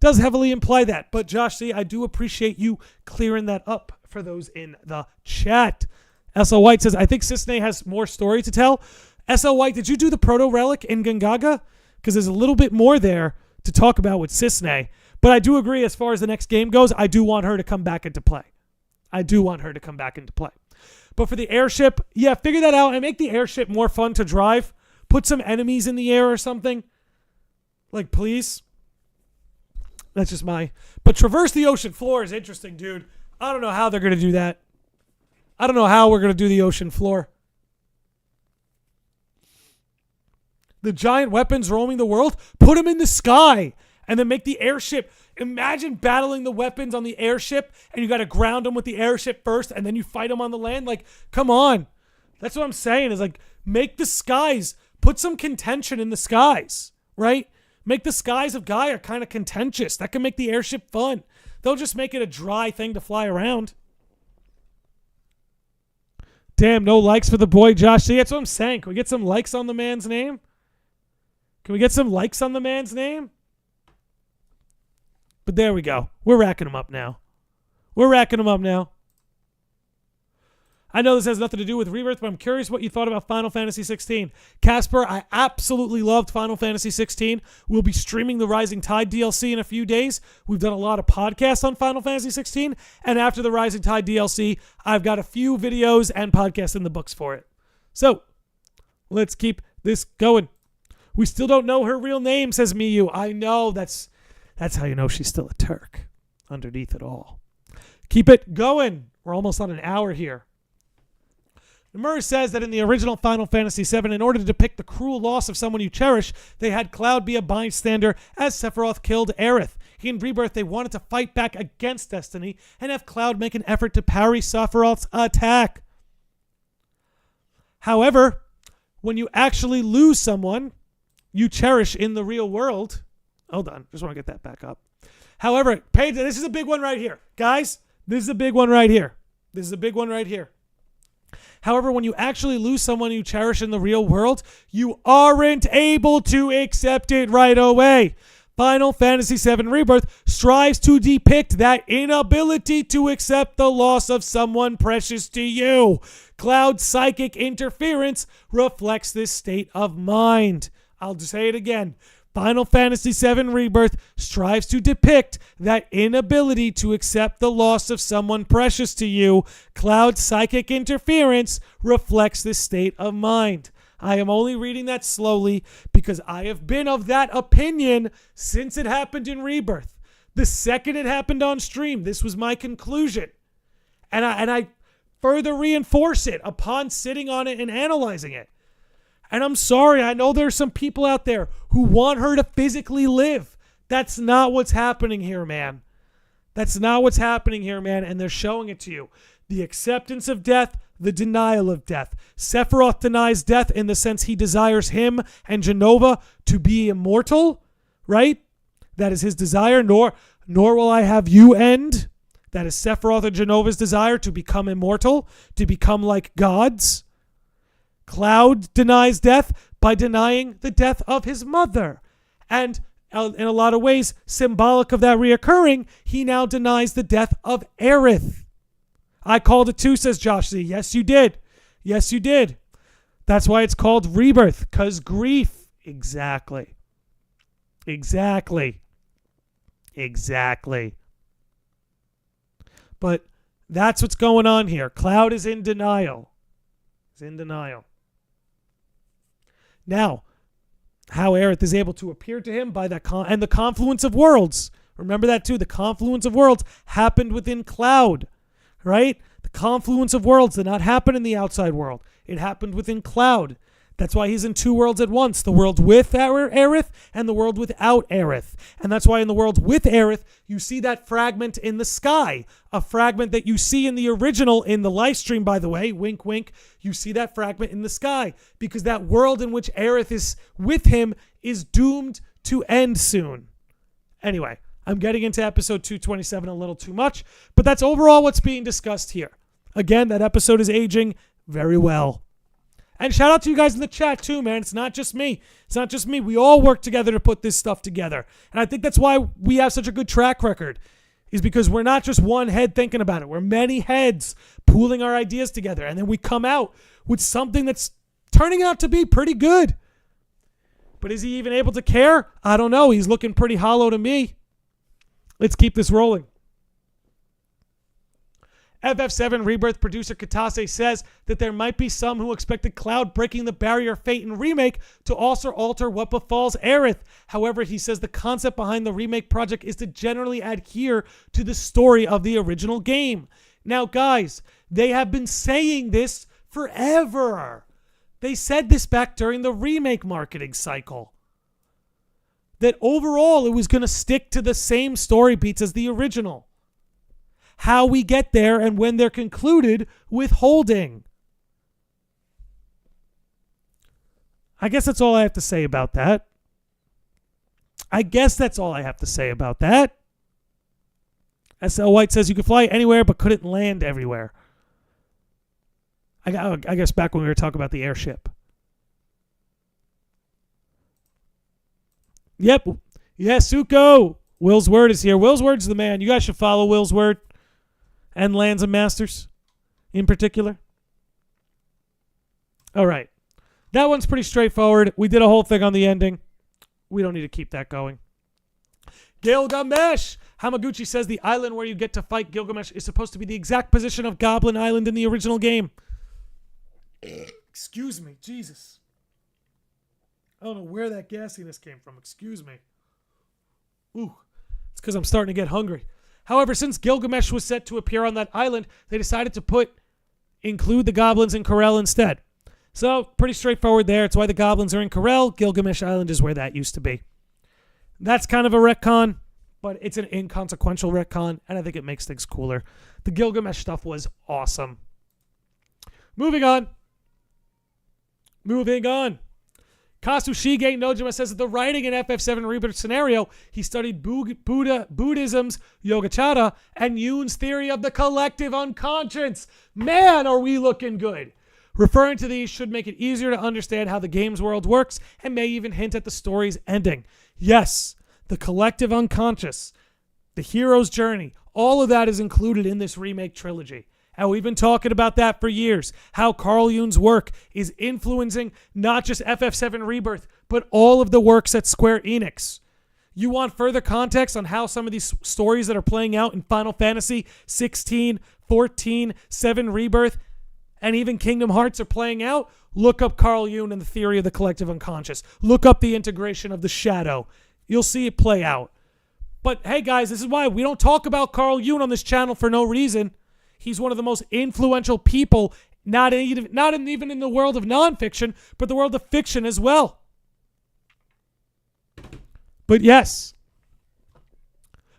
does heavily imply that. But Josh Z, I do appreciate you clearing that up for those in the chat. S.L. White says, I think Cisne has more story to tell. S.L. White, did you do the proto-relic in Gongaga? Because there's a little bit more there to talk about with Cisne. But I do agree as far as the next game goes, I do want her to come back into play. But for the airship, yeah, figure that out and make the airship more fun to drive. Put some enemies in the air or something. Like, please. That's just But traverse the ocean floor is interesting, dude. I don't know how they're going to do that. I don't know how we're going to do the ocean floor. The giant weapons roaming the world, put them in the sky and then make the airship. Imagine battling the weapons on the airship and you got to ground them with the airship first and then you fight them on the land. Like, come on. That's what I'm saying is like, make the skies, put some contention in the skies, right? Make the skies of Gaia kind of contentious. That can make the airship fun. They'll just make it a dry thing to fly around. Damn, no likes for the boy Josh. See, that's what I'm saying. Can we get some likes on the man's name? But there we go. We're racking them up now. I know this has nothing to do with Rebirth, but I'm curious what you thought about Final Fantasy 16. Casper, I absolutely loved Final Fantasy 16. We'll be streaming the Rising Tide DLC in a few days. We've done a lot of podcasts on Final Fantasy 16, and after the Rising Tide DLC, I've got a few videos and podcasts in the books for it. So, let's keep this going. We still don't know her real name, says Miyu. I know, that's how you know she's still a Turk underneath it all. Keep it going. We're almost on an hour here. Nomura says that in the original Final Fantasy VII, in order to depict the cruel loss of someone you cherish, they had Cloud be a bystander as Sephiroth killed Aerith. In Rebirth, they wanted to fight back against Destiny and have Cloud make an effort to parry Sephiroth's attack. However, when you actually lose someone you cherish in the real world, hold on, just want to get that back up. However, this is a big one right here. Guys, this is a big one right here. This is a big one right here. However, when you actually lose someone you cherish in the real world, you aren't able to accept it right away. Final Fantasy VII Rebirth strives to depict that inability to accept the loss of someone precious to you. Cloud's psychic interference reflects this state of mind. I'll just say it again. Final Fantasy VII Rebirth strives to depict that inability to accept the loss of someone precious to you. Cloud's psychic interference reflects this state of mind. I am only reading that slowly because I have been of that opinion since it happened in Rebirth. The second it happened on stream, this was my conclusion. And I further reinforce it upon sitting on it and analyzing it. And I'm sorry, I know there's some people out there who want her to physically live. That's not what's happening here, man. That's not what's happening here, man. And they're showing it to you. The acceptance of death, the denial of death. Sephiroth denies death in the sense he desires him and Jenova to be immortal, right? That is his desire. Nor will I have you end. That is Sephiroth and Jenova's desire to become immortal, to become like gods. Cloud denies death by denying the death of his mother. And in a lot of ways, symbolic of that reoccurring, he now denies the death of Aerith. I called it too, says Josh Z. Yes, you did. Yes, you did. That's why it's called Rebirth, because grief. Exactly. Exactly. Exactly. But that's what's going on here. Cloud is in denial. He's in denial. Now, how Aerith is able to appear to him by that and the confluence of worlds. Remember that too. The confluence of worlds happened within Cloud, right? The confluence of worlds did not happen in the outside world. It happened within Cloud. That's why he's in two worlds at once. The world with Aerith and the world without Aerith. And that's why in the world with Aerith, you see that fragment in the sky. A fragment that you see in the original, in the live stream, by the way. Wink, wink. You see that fragment in the sky. Because that world in which Aerith is with him is doomed to end soon. Anyway, I'm getting into episode 227 a little too much. But that's overall what's being discussed here. Again, that episode is aging very well. And shout out to you guys in the chat too, man. It's not just me. It's not just me. We all work together to put this stuff together. And I think that's why we have such a good track record, is because we're not just one head thinking about it. We're many heads pooling our ideas together. And then we come out with something that's turning out to be pretty good. But is he even able to care? I don't know. He's looking pretty hollow to me. Let's keep this rolling. FF7 Rebirth producer Katase says that there might be some who expected Cloud breaking the barrier of fate in Remake to also alter what befalls Aerith. However, he says the concept behind the Remake project is to generally adhere to the story of the original game. Now, guys, they have been saying this forever. They said this back during the Remake marketing cycle. That overall, it was going to stick to the same story beats as the original. How we get there and when they're concluded, withholding. I guess that's all I have to say about that. SL White says you could fly anywhere but couldn't land everywhere. I guess back when we were talking about the airship. Yep. Yes, Suko. Will's Word is here. Will's Word's the man. You guys should follow Will's Word. And Lands and Masters in particular. All right. That one's pretty straightforward. We did a whole thing on the ending. We don't need to keep that going. Gilgamesh! Hamaguchi says the island where you get to fight Gilgamesh is supposed to be the exact position of Goblin Island in the original game. Excuse me. Jesus. I don't know where that gassiness came from. Excuse me. Ooh. It's because I'm starting to get hungry. However, since Gilgamesh was set to appear on that island, they decided to include the goblins in Corel instead. So, pretty straightforward there. It's why the goblins are in Corel. Gilgamesh Island is where that used to be. That's kind of a retcon. but it's an inconsequential retcon, and I think it makes things cooler. The Gilgamesh stuff was awesome. Moving on. Kazushige Nojima says that the writing in FF7 Rebirth scenario, he studied Buddhism's Yogacara and Yoon's theory of the collective unconscious. Man, are we looking good. Referring to these should make it easier to understand how the game's world works and may even hint at the story's ending. Yes, the collective unconscious, the hero's journey, all of that is included in this remake trilogy. And we've been talking about that for years, how Carl June's work is influencing not just FF7 Rebirth, but all of the works at Square Enix. You want further context on how some of these stories that are playing out in Final Fantasy 16, 14, 7 Rebirth, and even Kingdom Hearts are playing out? Look up Carl June and the theory of the collective unconscious. Look up the integration of the shadow. You'll see it play out. But hey guys, this is why we don't talk about Carl June on this channel for no reason. He's one of the most influential people, not even in the world of nonfiction, but the world of fiction as well. But yes.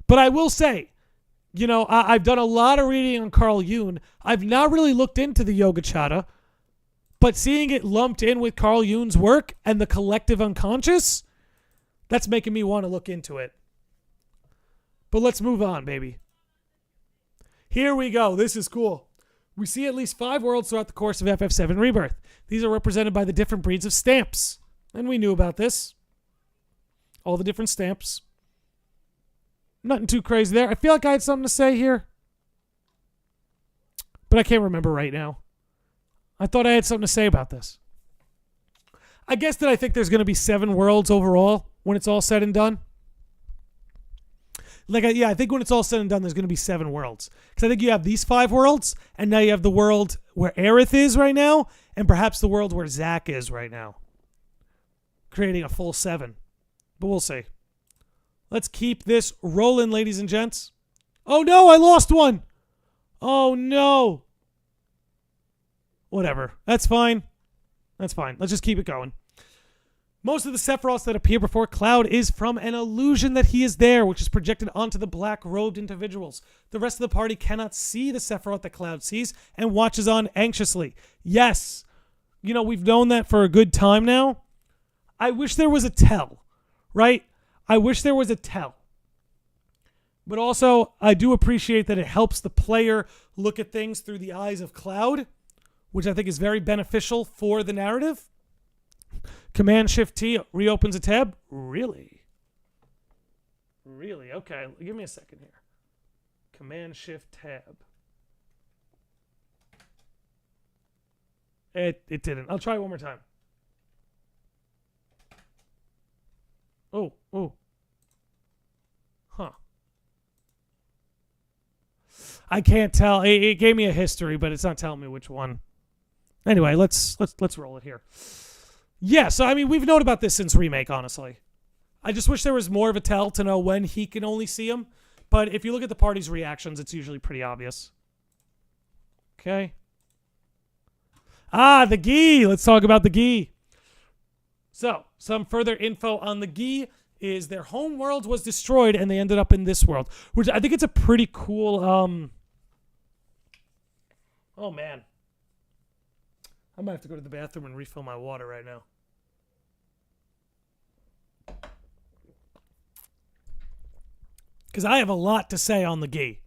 But I will say, you know, I've done a lot of reading on Carl June. I've not really looked into the Yogacara, but seeing it lumped in with Carl June's work and the collective unconscious, that's making me want to look into it. But let's move on, baby. Here we go. This is cool. We see at least 5 worlds throughout the course of FF7 Rebirth. These are represented by the different breeds of stamps. And we knew about this. All the different stamps. Nothing too crazy there. I feel like I had something to say here, but I can't remember right now. I thought I had something to say about this. I guess that I think there's going to be 7 worlds overall when it's all said and done. I think when it's all said and done, there's going to be 7 worlds. Because I think you have these 5 worlds, and now you have the world where Aerith is right now, and perhaps the world where Zack is right now. Creating a full 7. But we'll see. Let's keep this rolling, ladies and gents. Oh no, I lost one. Oh no. Whatever. That's fine. That's fine. Let's just keep it going. Most of the Sephiroths that appear before Cloud is from an illusion that he is there, which is projected onto the black-robed individuals. The rest of the party cannot see the Sephiroth that Cloud sees and watches on anxiously. Yes. You know, we've known that for a good time now. I wish there was a tell, right? I wish there was a tell. But also, I do appreciate that it helps the player look at things through the eyes of Cloud, which I think is very beneficial for the narrative. Command-Shift-T reopens a tab? Really? Really? Okay, give me a second here. Command-Shift-Tab. It didn't. I'll try it one more time. Oh. Huh. I can't tell. It gave me a history, but it's not telling me which one. Anyway, let's roll it here. Yeah, so I mean, we've known about this since Remake, honestly. I just wish there was more of a tell to know when he can only see him. But if you look at the party's reactions, it's usually pretty obvious. Okay. The Gi. Let's talk about the Gi. So, some further info on the Gi is their home world was destroyed and they ended up in this world, which I think it's a pretty cool, oh man. I might have to go to the bathroom and refill my water right now. Because I have a lot to say on the Gi.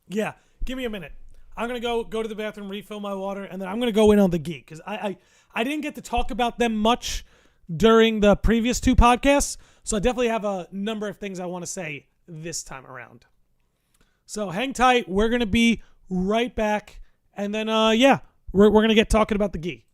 Yeah, give me a minute. I'm going to go to the bathroom, refill my water, and then I'm going to go in on the Gi. Because I didn't get to talk about them much during the previous 2 podcasts. So I definitely have a number of things I want to say this time around. So hang tight. We're going to be right back. And then, we're going to get talking about the Gi.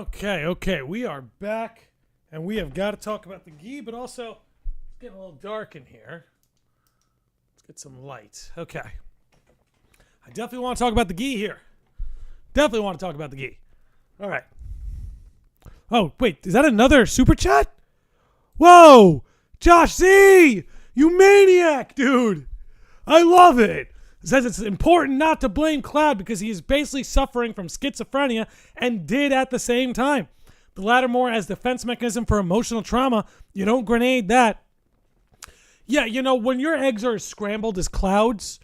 Okay. We are back, and we have got to talk about the gi, but also it's getting a little dark in here. Let's get some light. Okay. I definitely want to talk about the gi here. Definitely want to talk about the gi. All right. Oh, wait. Is that another super chat? Whoa. Josh Z. You maniac, dude. I love it. It says it's important not to blame Cloud because he is basically suffering from schizophrenia and did at the same time. The latter more as defense mechanism for emotional trauma. You don't grenade that. Yeah, you know, when your eggs are as scrambled as Cloud's,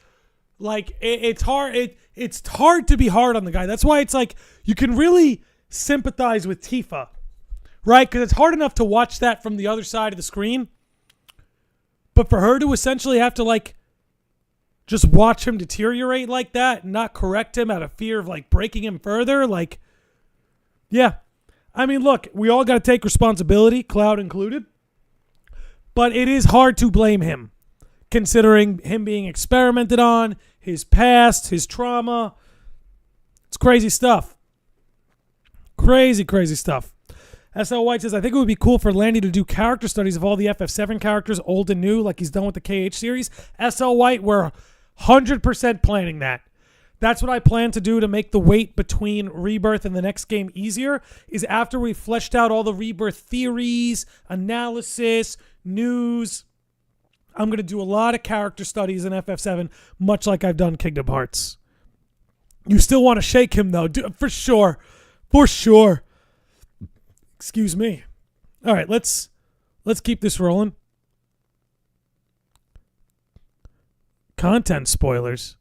like, it's hard. It's hard to be hard on the guy. That's why it's like you can really sympathize with Tifa, right? Because it's hard enough to watch that from the other side of the screen. But for her to essentially have to, like, just watch him deteriorate like that and not correct him out of fear of, like, breaking him further, like, yeah. I mean, look, we all got to take responsibility, Cloud included. But it is hard to blame him, considering him being experimented on, his past, his trauma. It's crazy stuff. Crazy stuff. SL White says, I think it would be cool for Landy to do character studies of all the FF7 characters, old and new, like he's done with the KH series. SL White, we're 100% planning that. That's what I plan to do to make the wait between Rebirth and the next game easier, is after we've fleshed out all the Rebirth theories, analysis, news, I'm going to do a lot of character studies in FF7, much like I've done Kingdom Hearts. You still want to shake him, though, for sure. For sure. Excuse me. All right, let's keep this rolling. Content spoilers.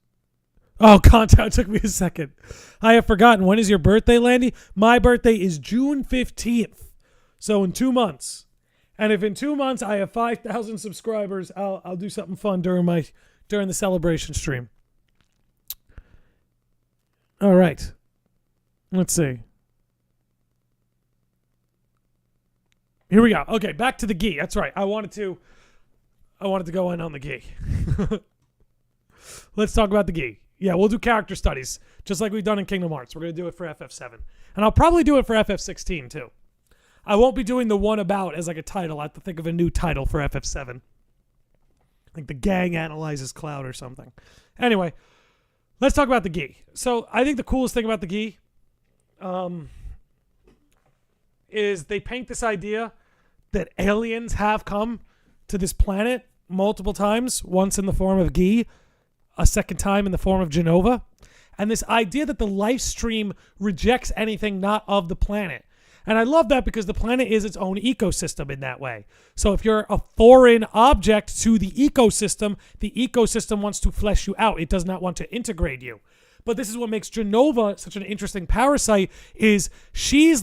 Oh, content. It took me a second. I have forgotten. When is your birthday, Landy? My birthday is June 15th. So in 2 months. And if in 2 months I have 5,000 subscribers, I'll do something fun during the celebration stream. All right. Let's see. Here we go. Okay, back to the gi. That's right. I wanted to go in on the gi. Let's talk about the gi. Yeah, we'll do character studies, just like we've done in Kingdom Hearts. We're going to do it for FF7. And I'll probably do it for FF16, too. I won't be doing the one about as like a title. I have to think of a new title for FF7. Like the gang analyzes Cloud or something. Anyway, let's talk about the gi. So I think the coolest thing about the gi is they paint this idea that aliens have come to this planet multiple times, once in the form of gi, a second time in the form of Genova, and this idea that the life stream rejects anything not of the planet. And I love that because the planet is its own ecosystem in that way. So if you're a foreign object to the ecosystem wants to flesh you out. It does not want to integrate you. But this is what makes Genova such an interesting parasite, is she's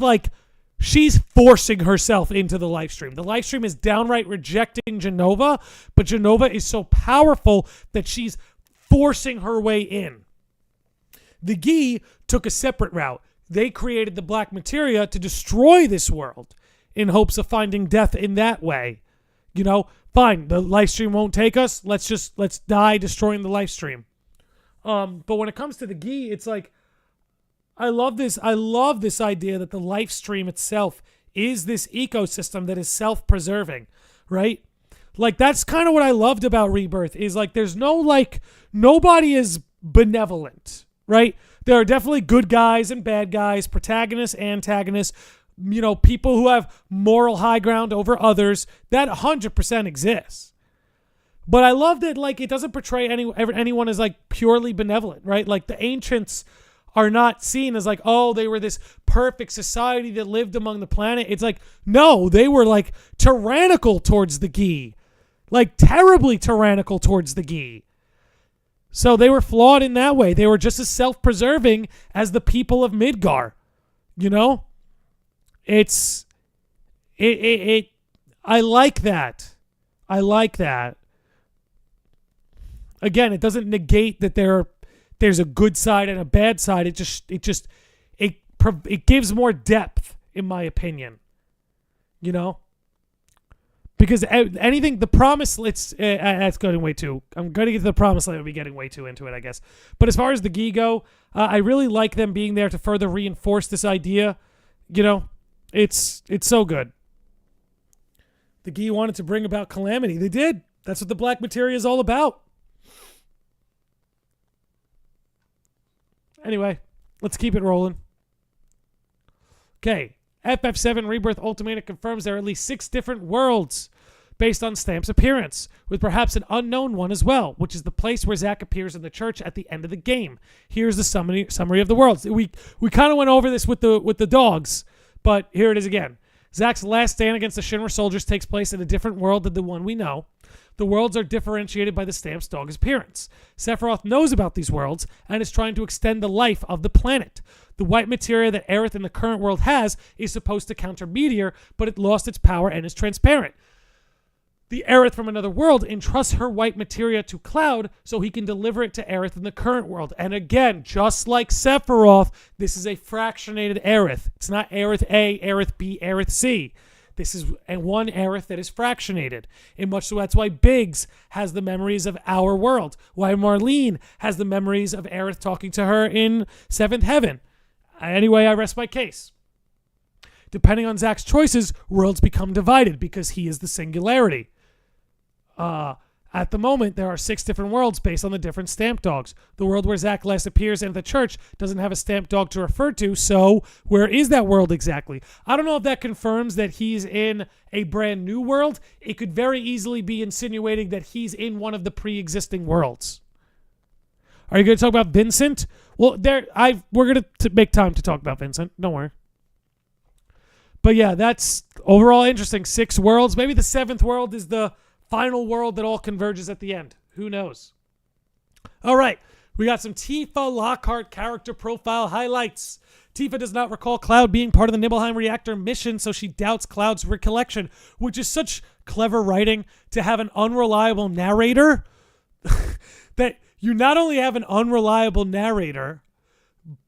forcing herself into the life stream. The life stream is downright rejecting Genova, but Genova is so powerful that she's forcing her way in. The gi took a separate route. They created the black materia to destroy this world in hopes of finding death in that way. You know, fine, the life stream won't take us. Let's die destroying the life stream. But when it comes to the gi, it's like, I love this idea that the life stream itself is this ecosystem that is self-preserving, right? Like, that's kind of what I loved about Rebirth, is like there's nobody is benevolent, right? There are definitely good guys and bad guys, protagonists, antagonists, you know, people who have moral high ground over others. That 100% exists. But I love that, like, it doesn't portray anyone as like purely benevolent, right? Like the ancients are not seen as like, oh, they were this perfect society that lived among the planet. It's like, no, they were like tyrannical towards the gi. Like terribly tyrannical towards the gi. So they were flawed in that way. They were just as self-preserving as the people of Midgar. You know? I like that. I like that. Again, it doesn't negate that there's a good side and a bad side. It gives more depth, in my opinion. You know? Because anything, the promise, that's going way too. I'm going to get to the promise land. I'll be getting way too into it, I guess. But as far as the gi go, I really like them being there to further reinforce this idea It's so good. The Gi wanted to bring about calamity. They did. That's what the black materia is all about. Anyway, let's keep it rolling. Okay. FF7 Rebirth Ultimania confirms there are at least 6 different worlds based on Stamp's appearance, with perhaps an unknown one as well, which is the place where Zack appears in the church at the end of the game. Here's the summary of the worlds. We kind of went over this with the dogs, but here it is again. Zack's last stand against the Shinra soldiers takes place in a different world than the one we know. The worlds are differentiated by the Stamp's dog's appearance. Sephiroth knows about these worlds and is trying to extend the life of the planet. The white materia that Aerith in the current world has is supposed to counter Meteor, but it lost its power and is transparent. The Aerith from another world entrusts her white materia to Cloud so he can deliver it to Aerith in the current world. And again, just like Sephiroth, this is a fractionated Aerith. It's not Aerith A, Aerith B, Aerith C. This is one Aerith that is fractionated. In much so that's why Biggs has the memories of our world. Why Marlene has the memories of Aerith talking to her in Seventh Heaven. Anyway, I rest my case. Depending on Zack's choices, worlds become divided because he is the singularity. At the moment, there are 6 different worlds based on the different stamp dogs. The world where Zack last appears in the church doesn't have a stamp dog to refer to, so where is that world exactly? I don't know if that confirms that he's in a brand new world. It could very easily be insinuating that he's in one of the pre-existing worlds. Are you going to talk about Vincent? Well, we're going to make time to talk about Vincent. Don't worry. But yeah, that's overall interesting. 6 worlds. Maybe the 7th world is the final world that all converges at the end. Who knows? All right. We got some Tifa Lockhart character profile highlights. Tifa does not recall Cloud being part of the Nibelheim reactor mission, so she doubts Cloud's recollection, which is such clever writing to have an unreliable narrator. That you not only have an unreliable narrator,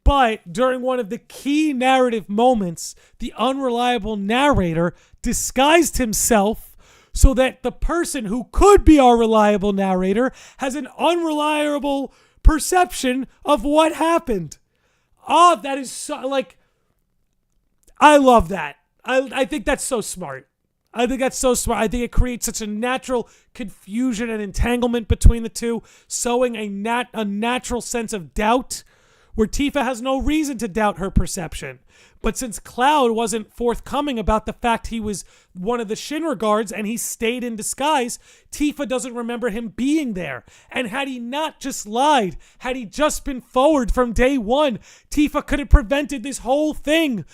but during one of the key narrative moments, the unreliable narrator disguised himself so that the person who could be our reliable narrator has an unreliable perception of what happened. Oh, that is so, I love that. I think that's so smart. I think it creates such a natural confusion and entanglement between the two, sowing a natural sense of doubt where Tifa has no reason to doubt her perception. But since Cloud wasn't forthcoming about the fact he was one of the Shinra guards and he stayed in disguise, Tifa doesn't remember him being there. And had he not just lied, had he just been forward from day one, Tifa could have prevented this whole thing.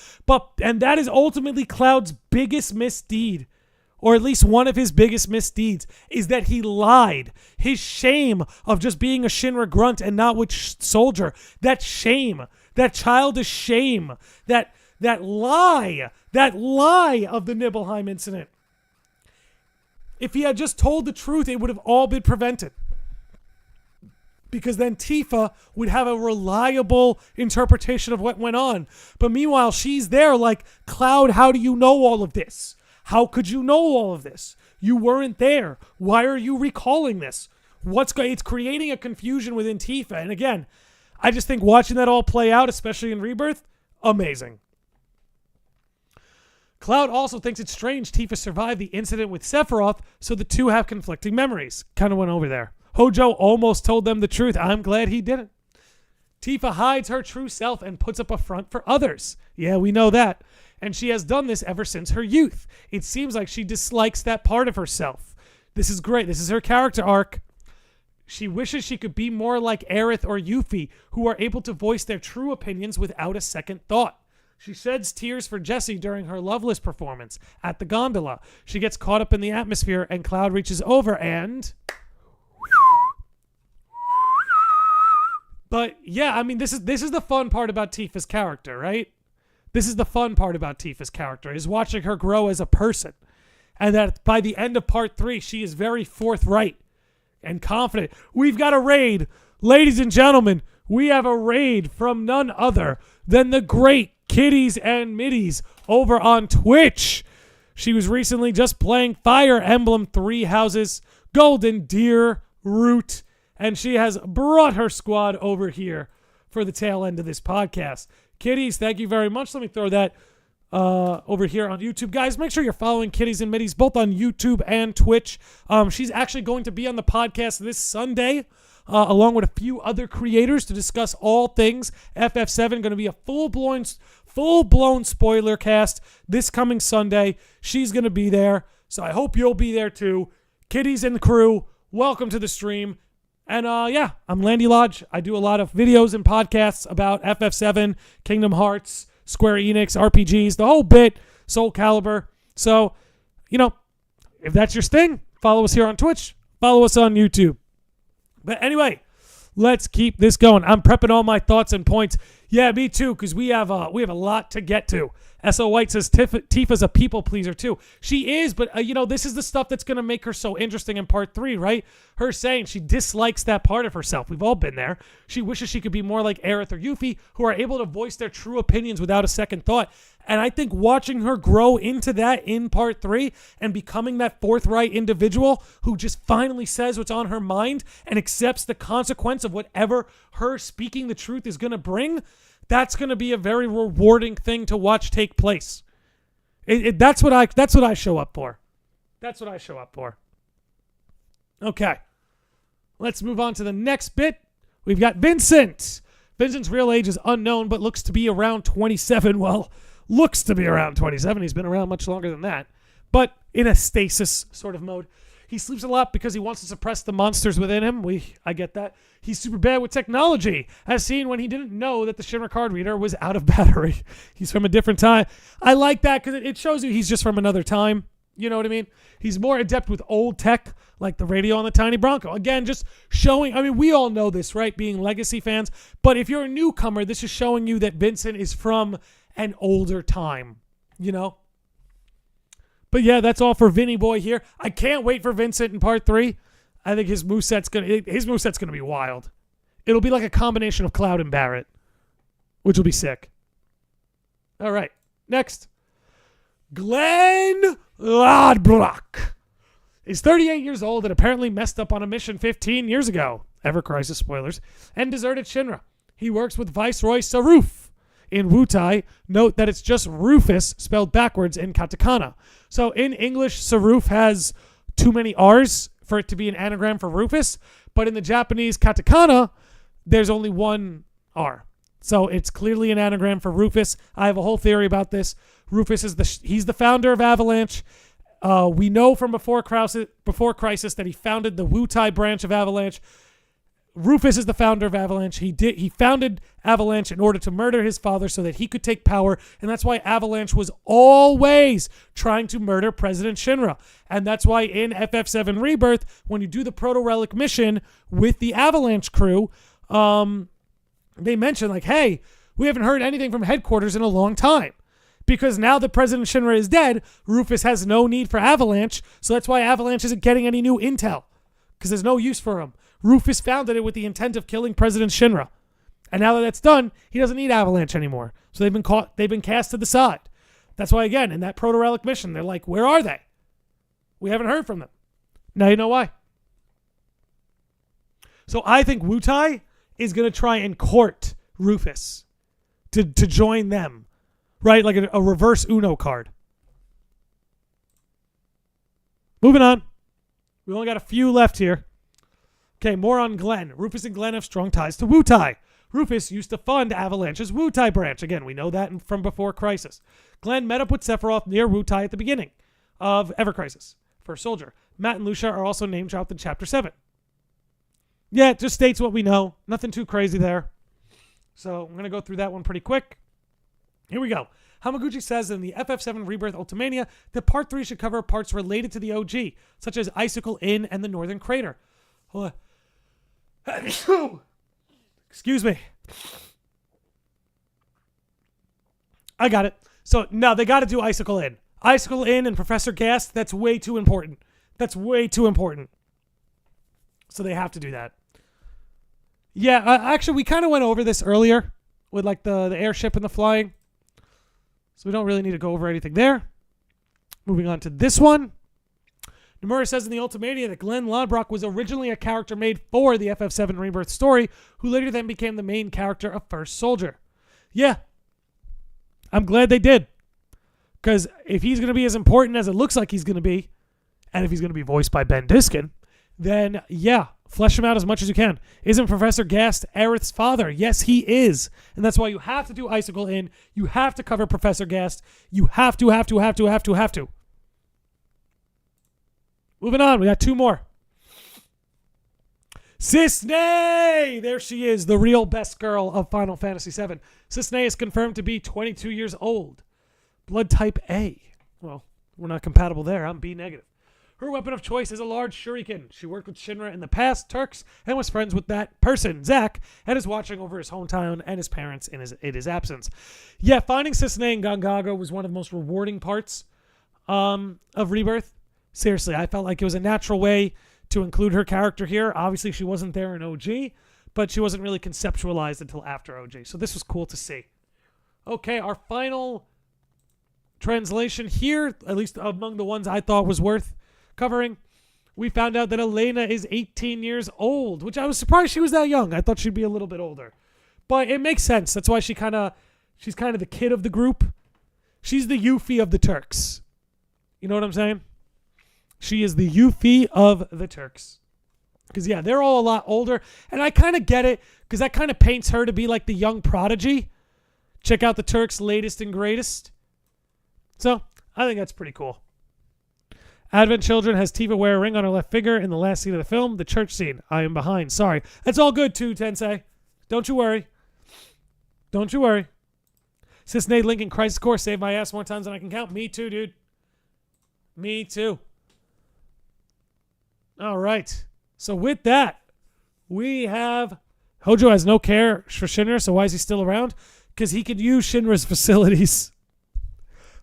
And that is ultimately Cloud's biggest misdeed. Or at least one of his biggest misdeeds, is that he lied. His shame of just being a Shinra grunt and not which soldier. That shame. That childish shame. That lie. That lie of the Nibelheim incident. If he had just told the truth, it would have all been prevented. Because then Tifa would have a reliable interpretation of what went on. But meanwhile, she's there like, Cloud, how do you know all of this? How could you know all of this? You weren't there. Why are you recalling this? It's creating a confusion within Tifa. And again, I just think watching that all play out, especially in Rebirth, amazing. Cloud also thinks it's strange Tifa survived the incident with Sephiroth, so the two have conflicting memories. Kind of went over there. Hojo almost told them the truth. I'm glad he didn't. Tifa hides her true self and puts up a front for others. Yeah, we know that. And she has done this ever since her youth. It seems like she dislikes that part of herself. This is great. This is her character arc. She wishes she could be more like Aerith or Yuffie, who are able to voice their true opinions without a second thought. She sheds tears for Jessie during her Loveless performance at the gondola. She gets caught up in the atmosphere, and Cloud reaches over and... But yeah, I mean, this is the fun part about Tifa's character, right? This is the fun part about Tifa's character, is watching her grow as a person. And that by the end of part 3, she is very forthright and confident. We've got a raid. Ladies and gentlemen, we have a raid from none other than the great Kitties and Middies over on Twitch. She was recently just playing Fire Emblem 3 Houses, Golden Deer, Root, and she has brought her squad over here for the tail end of this podcast. Kitties, thank you very much. Let me throw that over here on YouTube. Guys, make sure you're following Kitties and Middies both on YouTube and Twitch. She's actually going to be on the podcast this Sunday, along with a few other creators to discuss all things FF7. Going to be a full-blown spoiler cast this coming Sunday. She's going to be there, so I hope you'll be there too. Kitties and the crew, welcome to the stream. And yeah, I'm Landy Lodge. I do a lot of videos and podcasts about FF7, Kingdom Hearts, Square Enix, RPGs, the whole bit, Soul Calibur. So, you know, if that's your thing, follow us here on Twitch, follow us on YouTube. But anyway, let's keep this going. I'm prepping all my thoughts and points. Yeah, me too, because we have a lot to get to. S.O. White says Tifa's a people pleaser too. She is, but this is the stuff that's going to make her so interesting in part 3, right? Her saying she dislikes that part of herself. We've all been there. She wishes she could be more like Aerith or Yuffie, who are able to voice their true opinions without a second thought. And I think watching her grow into that in part 3 and becoming that forthright individual who just finally says what's on her mind and accepts the consequence of whatever her speaking the truth is going to bring, that's going to be a very rewarding thing to watch take place. That's what I show up for. That's what I show up for. Okay. Let's move on to the next bit. We've got Vincent. Vincent's real age is unknown, but looks to be around 27. Well, looks to be around 27. He's been around much longer than that. But in a stasis sort of mode. He sleeps a lot because he wants to suppress the monsters within him. I get that. He's super bad with technology, as seen when he didn't know that the Shinra card reader was out of battery. He's from a different time. I like that because it shows you he's just from another time. You know what I mean? He's more adept with old tech, like the radio on the Tiny Bronco. Again, just showing, we all know this, right? Being Legacy fans. But if you're a newcomer, this is showing you that Vincent is from an older time, But yeah, that's all for Vinny Boy here. I can't wait for Vincent in part 3. I think his moveset's gonna be wild. It'll be like a combination of Cloud and Barrett, which will be sick. All right, next. Glenn Lodbrok is 38 years old and apparently messed up on a mission 15 years ago. Ever Crisis spoilers. And deserted Shinra. He works with Viceroy Saruf in Wutai. Note that it's just Rufus spelled backwards in katakana. So in English, Saruf has too many R's for it to be an anagram for Rufus, but in the Japanese katakana, there's only one R. So it's clearly an anagram for Rufus. I have a whole theory about this. Rufus he's the founder of Avalanche. We know from before Crisis that he founded the Wutai branch of Avalanche. Rufus is the founder of Avalanche. He founded Avalanche in order to murder his father so that he could take power, and that's why Avalanche was always trying to murder President Shinra. And that's why in FF7 Rebirth, when you do the Proto-Relic mission with the Avalanche crew, they mention like, hey, we haven't heard anything from headquarters in a long time. Because now that President Shinra is dead, Rufus has no need for Avalanche, so that's why Avalanche isn't getting any new intel. Because there's no use for him. Rufus founded it with the intent of killing President Shinra. And now that that's done, he doesn't need Avalanche anymore. So they've been cast to the side. That's why, again, in that Proto-Relic mission, they're like, where are they? We haven't heard from them. Now you know why. So I think Wutai is going to try and court Rufus to join them. Right? Like a reverse Uno card. Moving on. We only got a few left here. Okay, more on Glenn. Rufus and Glenn have strong ties to Wutai. Rufus used to fund Avalanche's Wutai branch. Again, we know that from before Crisis. Glenn met up with Sephiroth near Wutai at the beginning of Ever Crisis. First Soldier. Matt and Lucia are also name dropped in Chapter 7. Yeah, it just states what we know. Nothing too crazy there. So I'm going to go through that one pretty quick. Here we go. Hamaguchi says in the FF7 Rebirth Ultimania that Part 3 should cover parts related to the OG, such as Icicle Inn and the Northern Crater. Hold on. Excuse me. I got it. So, no, they got to do Icicle Inn. Icicle Inn and Professor Gas, that's way too important. That's way too important. So they have to do that. Yeah, actually, we kind of went over this earlier with like the airship and the flying. So we don't really need to go over anything there. Moving on to this one. Nomura says in the Ultimania that Glenn Lodbrok was originally a character made for the FF7 Rebirth story, who later then became the main character of First Soldier. Yeah. I'm glad they did. Because if he's going to be as important as it looks like he's going to be, and if he's going to be voiced by Ben Diskin, then yeah, flesh him out as much as you can. Isn't Professor Gast Aerith's father? Yes, he is. And that's why you have to do Icicle in. You have to cover Professor Gast. You have to. Moving on, we got 2 more. Cissnei! There she is, the real best girl of Final Fantasy VII. Cissnei is confirmed to be 22 years old. Blood type A. Well, we're not compatible there. I'm B negative. Her weapon of choice is a large shuriken. She worked with Shinra in the past, Turks, and was friends with that person, Zack, and is watching over his hometown and his parents in his absence. Yeah, finding Cissnei and Gongaga was one of the most rewarding parts of Rebirth. Seriously, I felt like it was a natural way to include her character here. Obviously, she wasn't there in OG, but she wasn't really conceptualized until after OG. So this was cool to see. Okay, our final translation here, at least among the ones I thought was worth covering, we found out that Elena is 18 years old, which I was surprised she was that young. I thought she'd be a little bit older. But it makes sense. That's why she's kind of the kid of the group. She's the Yuffie of the Turks. You know what I'm saying? She is the Yuffie of the Turks. Because, yeah, they're all a lot older. And I kind of get it, because that kind of paints her to be like the young prodigy. Check out the Turks' latest and greatest. So, I think that's pretty cool. Advent Children has Tifa wear a ring on her left finger in the last scene of the film, the church scene. I am behind. Sorry. That's all good, too, Tensei. Don't you worry. Don't you worry. Cissnei Lincoln Crisis Core saved my ass more times than I can count. Me too, dude. Me too. All right. So with that, we have Hojo has no care for Shinra, so why is he still around? Because he could use Shinra's facilities.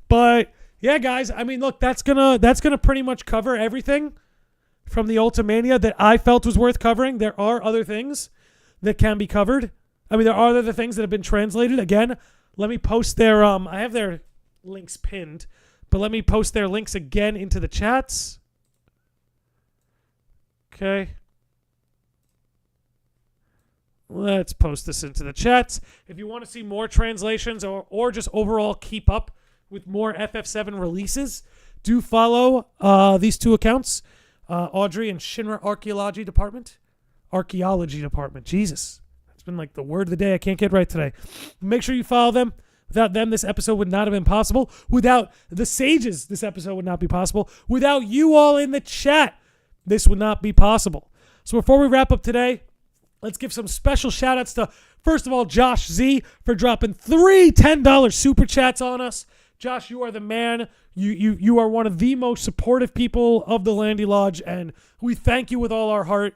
But yeah, guys, I mean, look, that's gonna pretty much cover everything from the Ultimania that I felt was worth covering. There are other things that can be covered. I mean, there are other things that have been translated. Again, let me post their I have their links pinned, but let me post their links again into the chats. Okay. Let's post this into the chats. If you want to see more translations or just overall keep up with more FF7 releases, do follow these 2 accounts, Audrey and Shinra Archaeology Department. Jesus. That's been like the word of the day. I can't get right today. Make sure you follow them. Without them, this episode would not have been possible. Without the sages, this episode would not be possible. Without you all in the chat, this would not be possible. So before we wrap up today, let's give some special shout outs to, first of all, Josh Z for dropping 3 $10 super chats on us. Josh, you are the man. You are one of the most supportive people of the Landy Lodge, and we thank you with all our heart.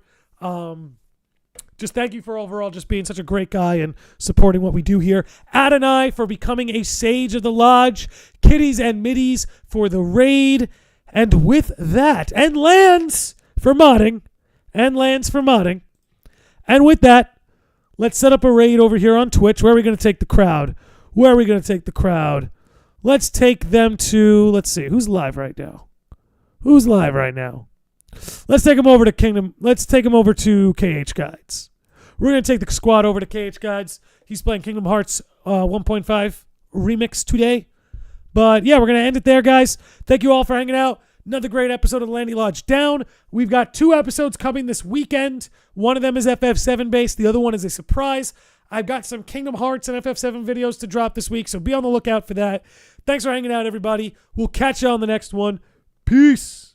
Just thank you for overall just being such a great guy and supporting what we do here. Adonai for becoming a sage of the Lodge. Kitties and Middies for the raid. And with that, and Lands for modding. And with that, let's set up a raid over here on Twitch. Where are we going to take the crowd? Let's take them to, let's see, who's live right now? Let's take them over to Kingdom. Let's take them over to KH Guides. We're going to take the squad over to KH Guides. He's playing Kingdom Hearts 1.5 Remix today. But yeah, we're going to end it there, guys. Thank you all for hanging out. Another great episode of the Landy Lodge Down. We've got 2 episodes coming this weekend. One of them is FF7 based. The other one is a surprise. I've got some Kingdom Hearts and FF7 videos to drop this week, so be on the lookout for that. Thanks for hanging out, everybody. We'll catch you on the next one. Peace.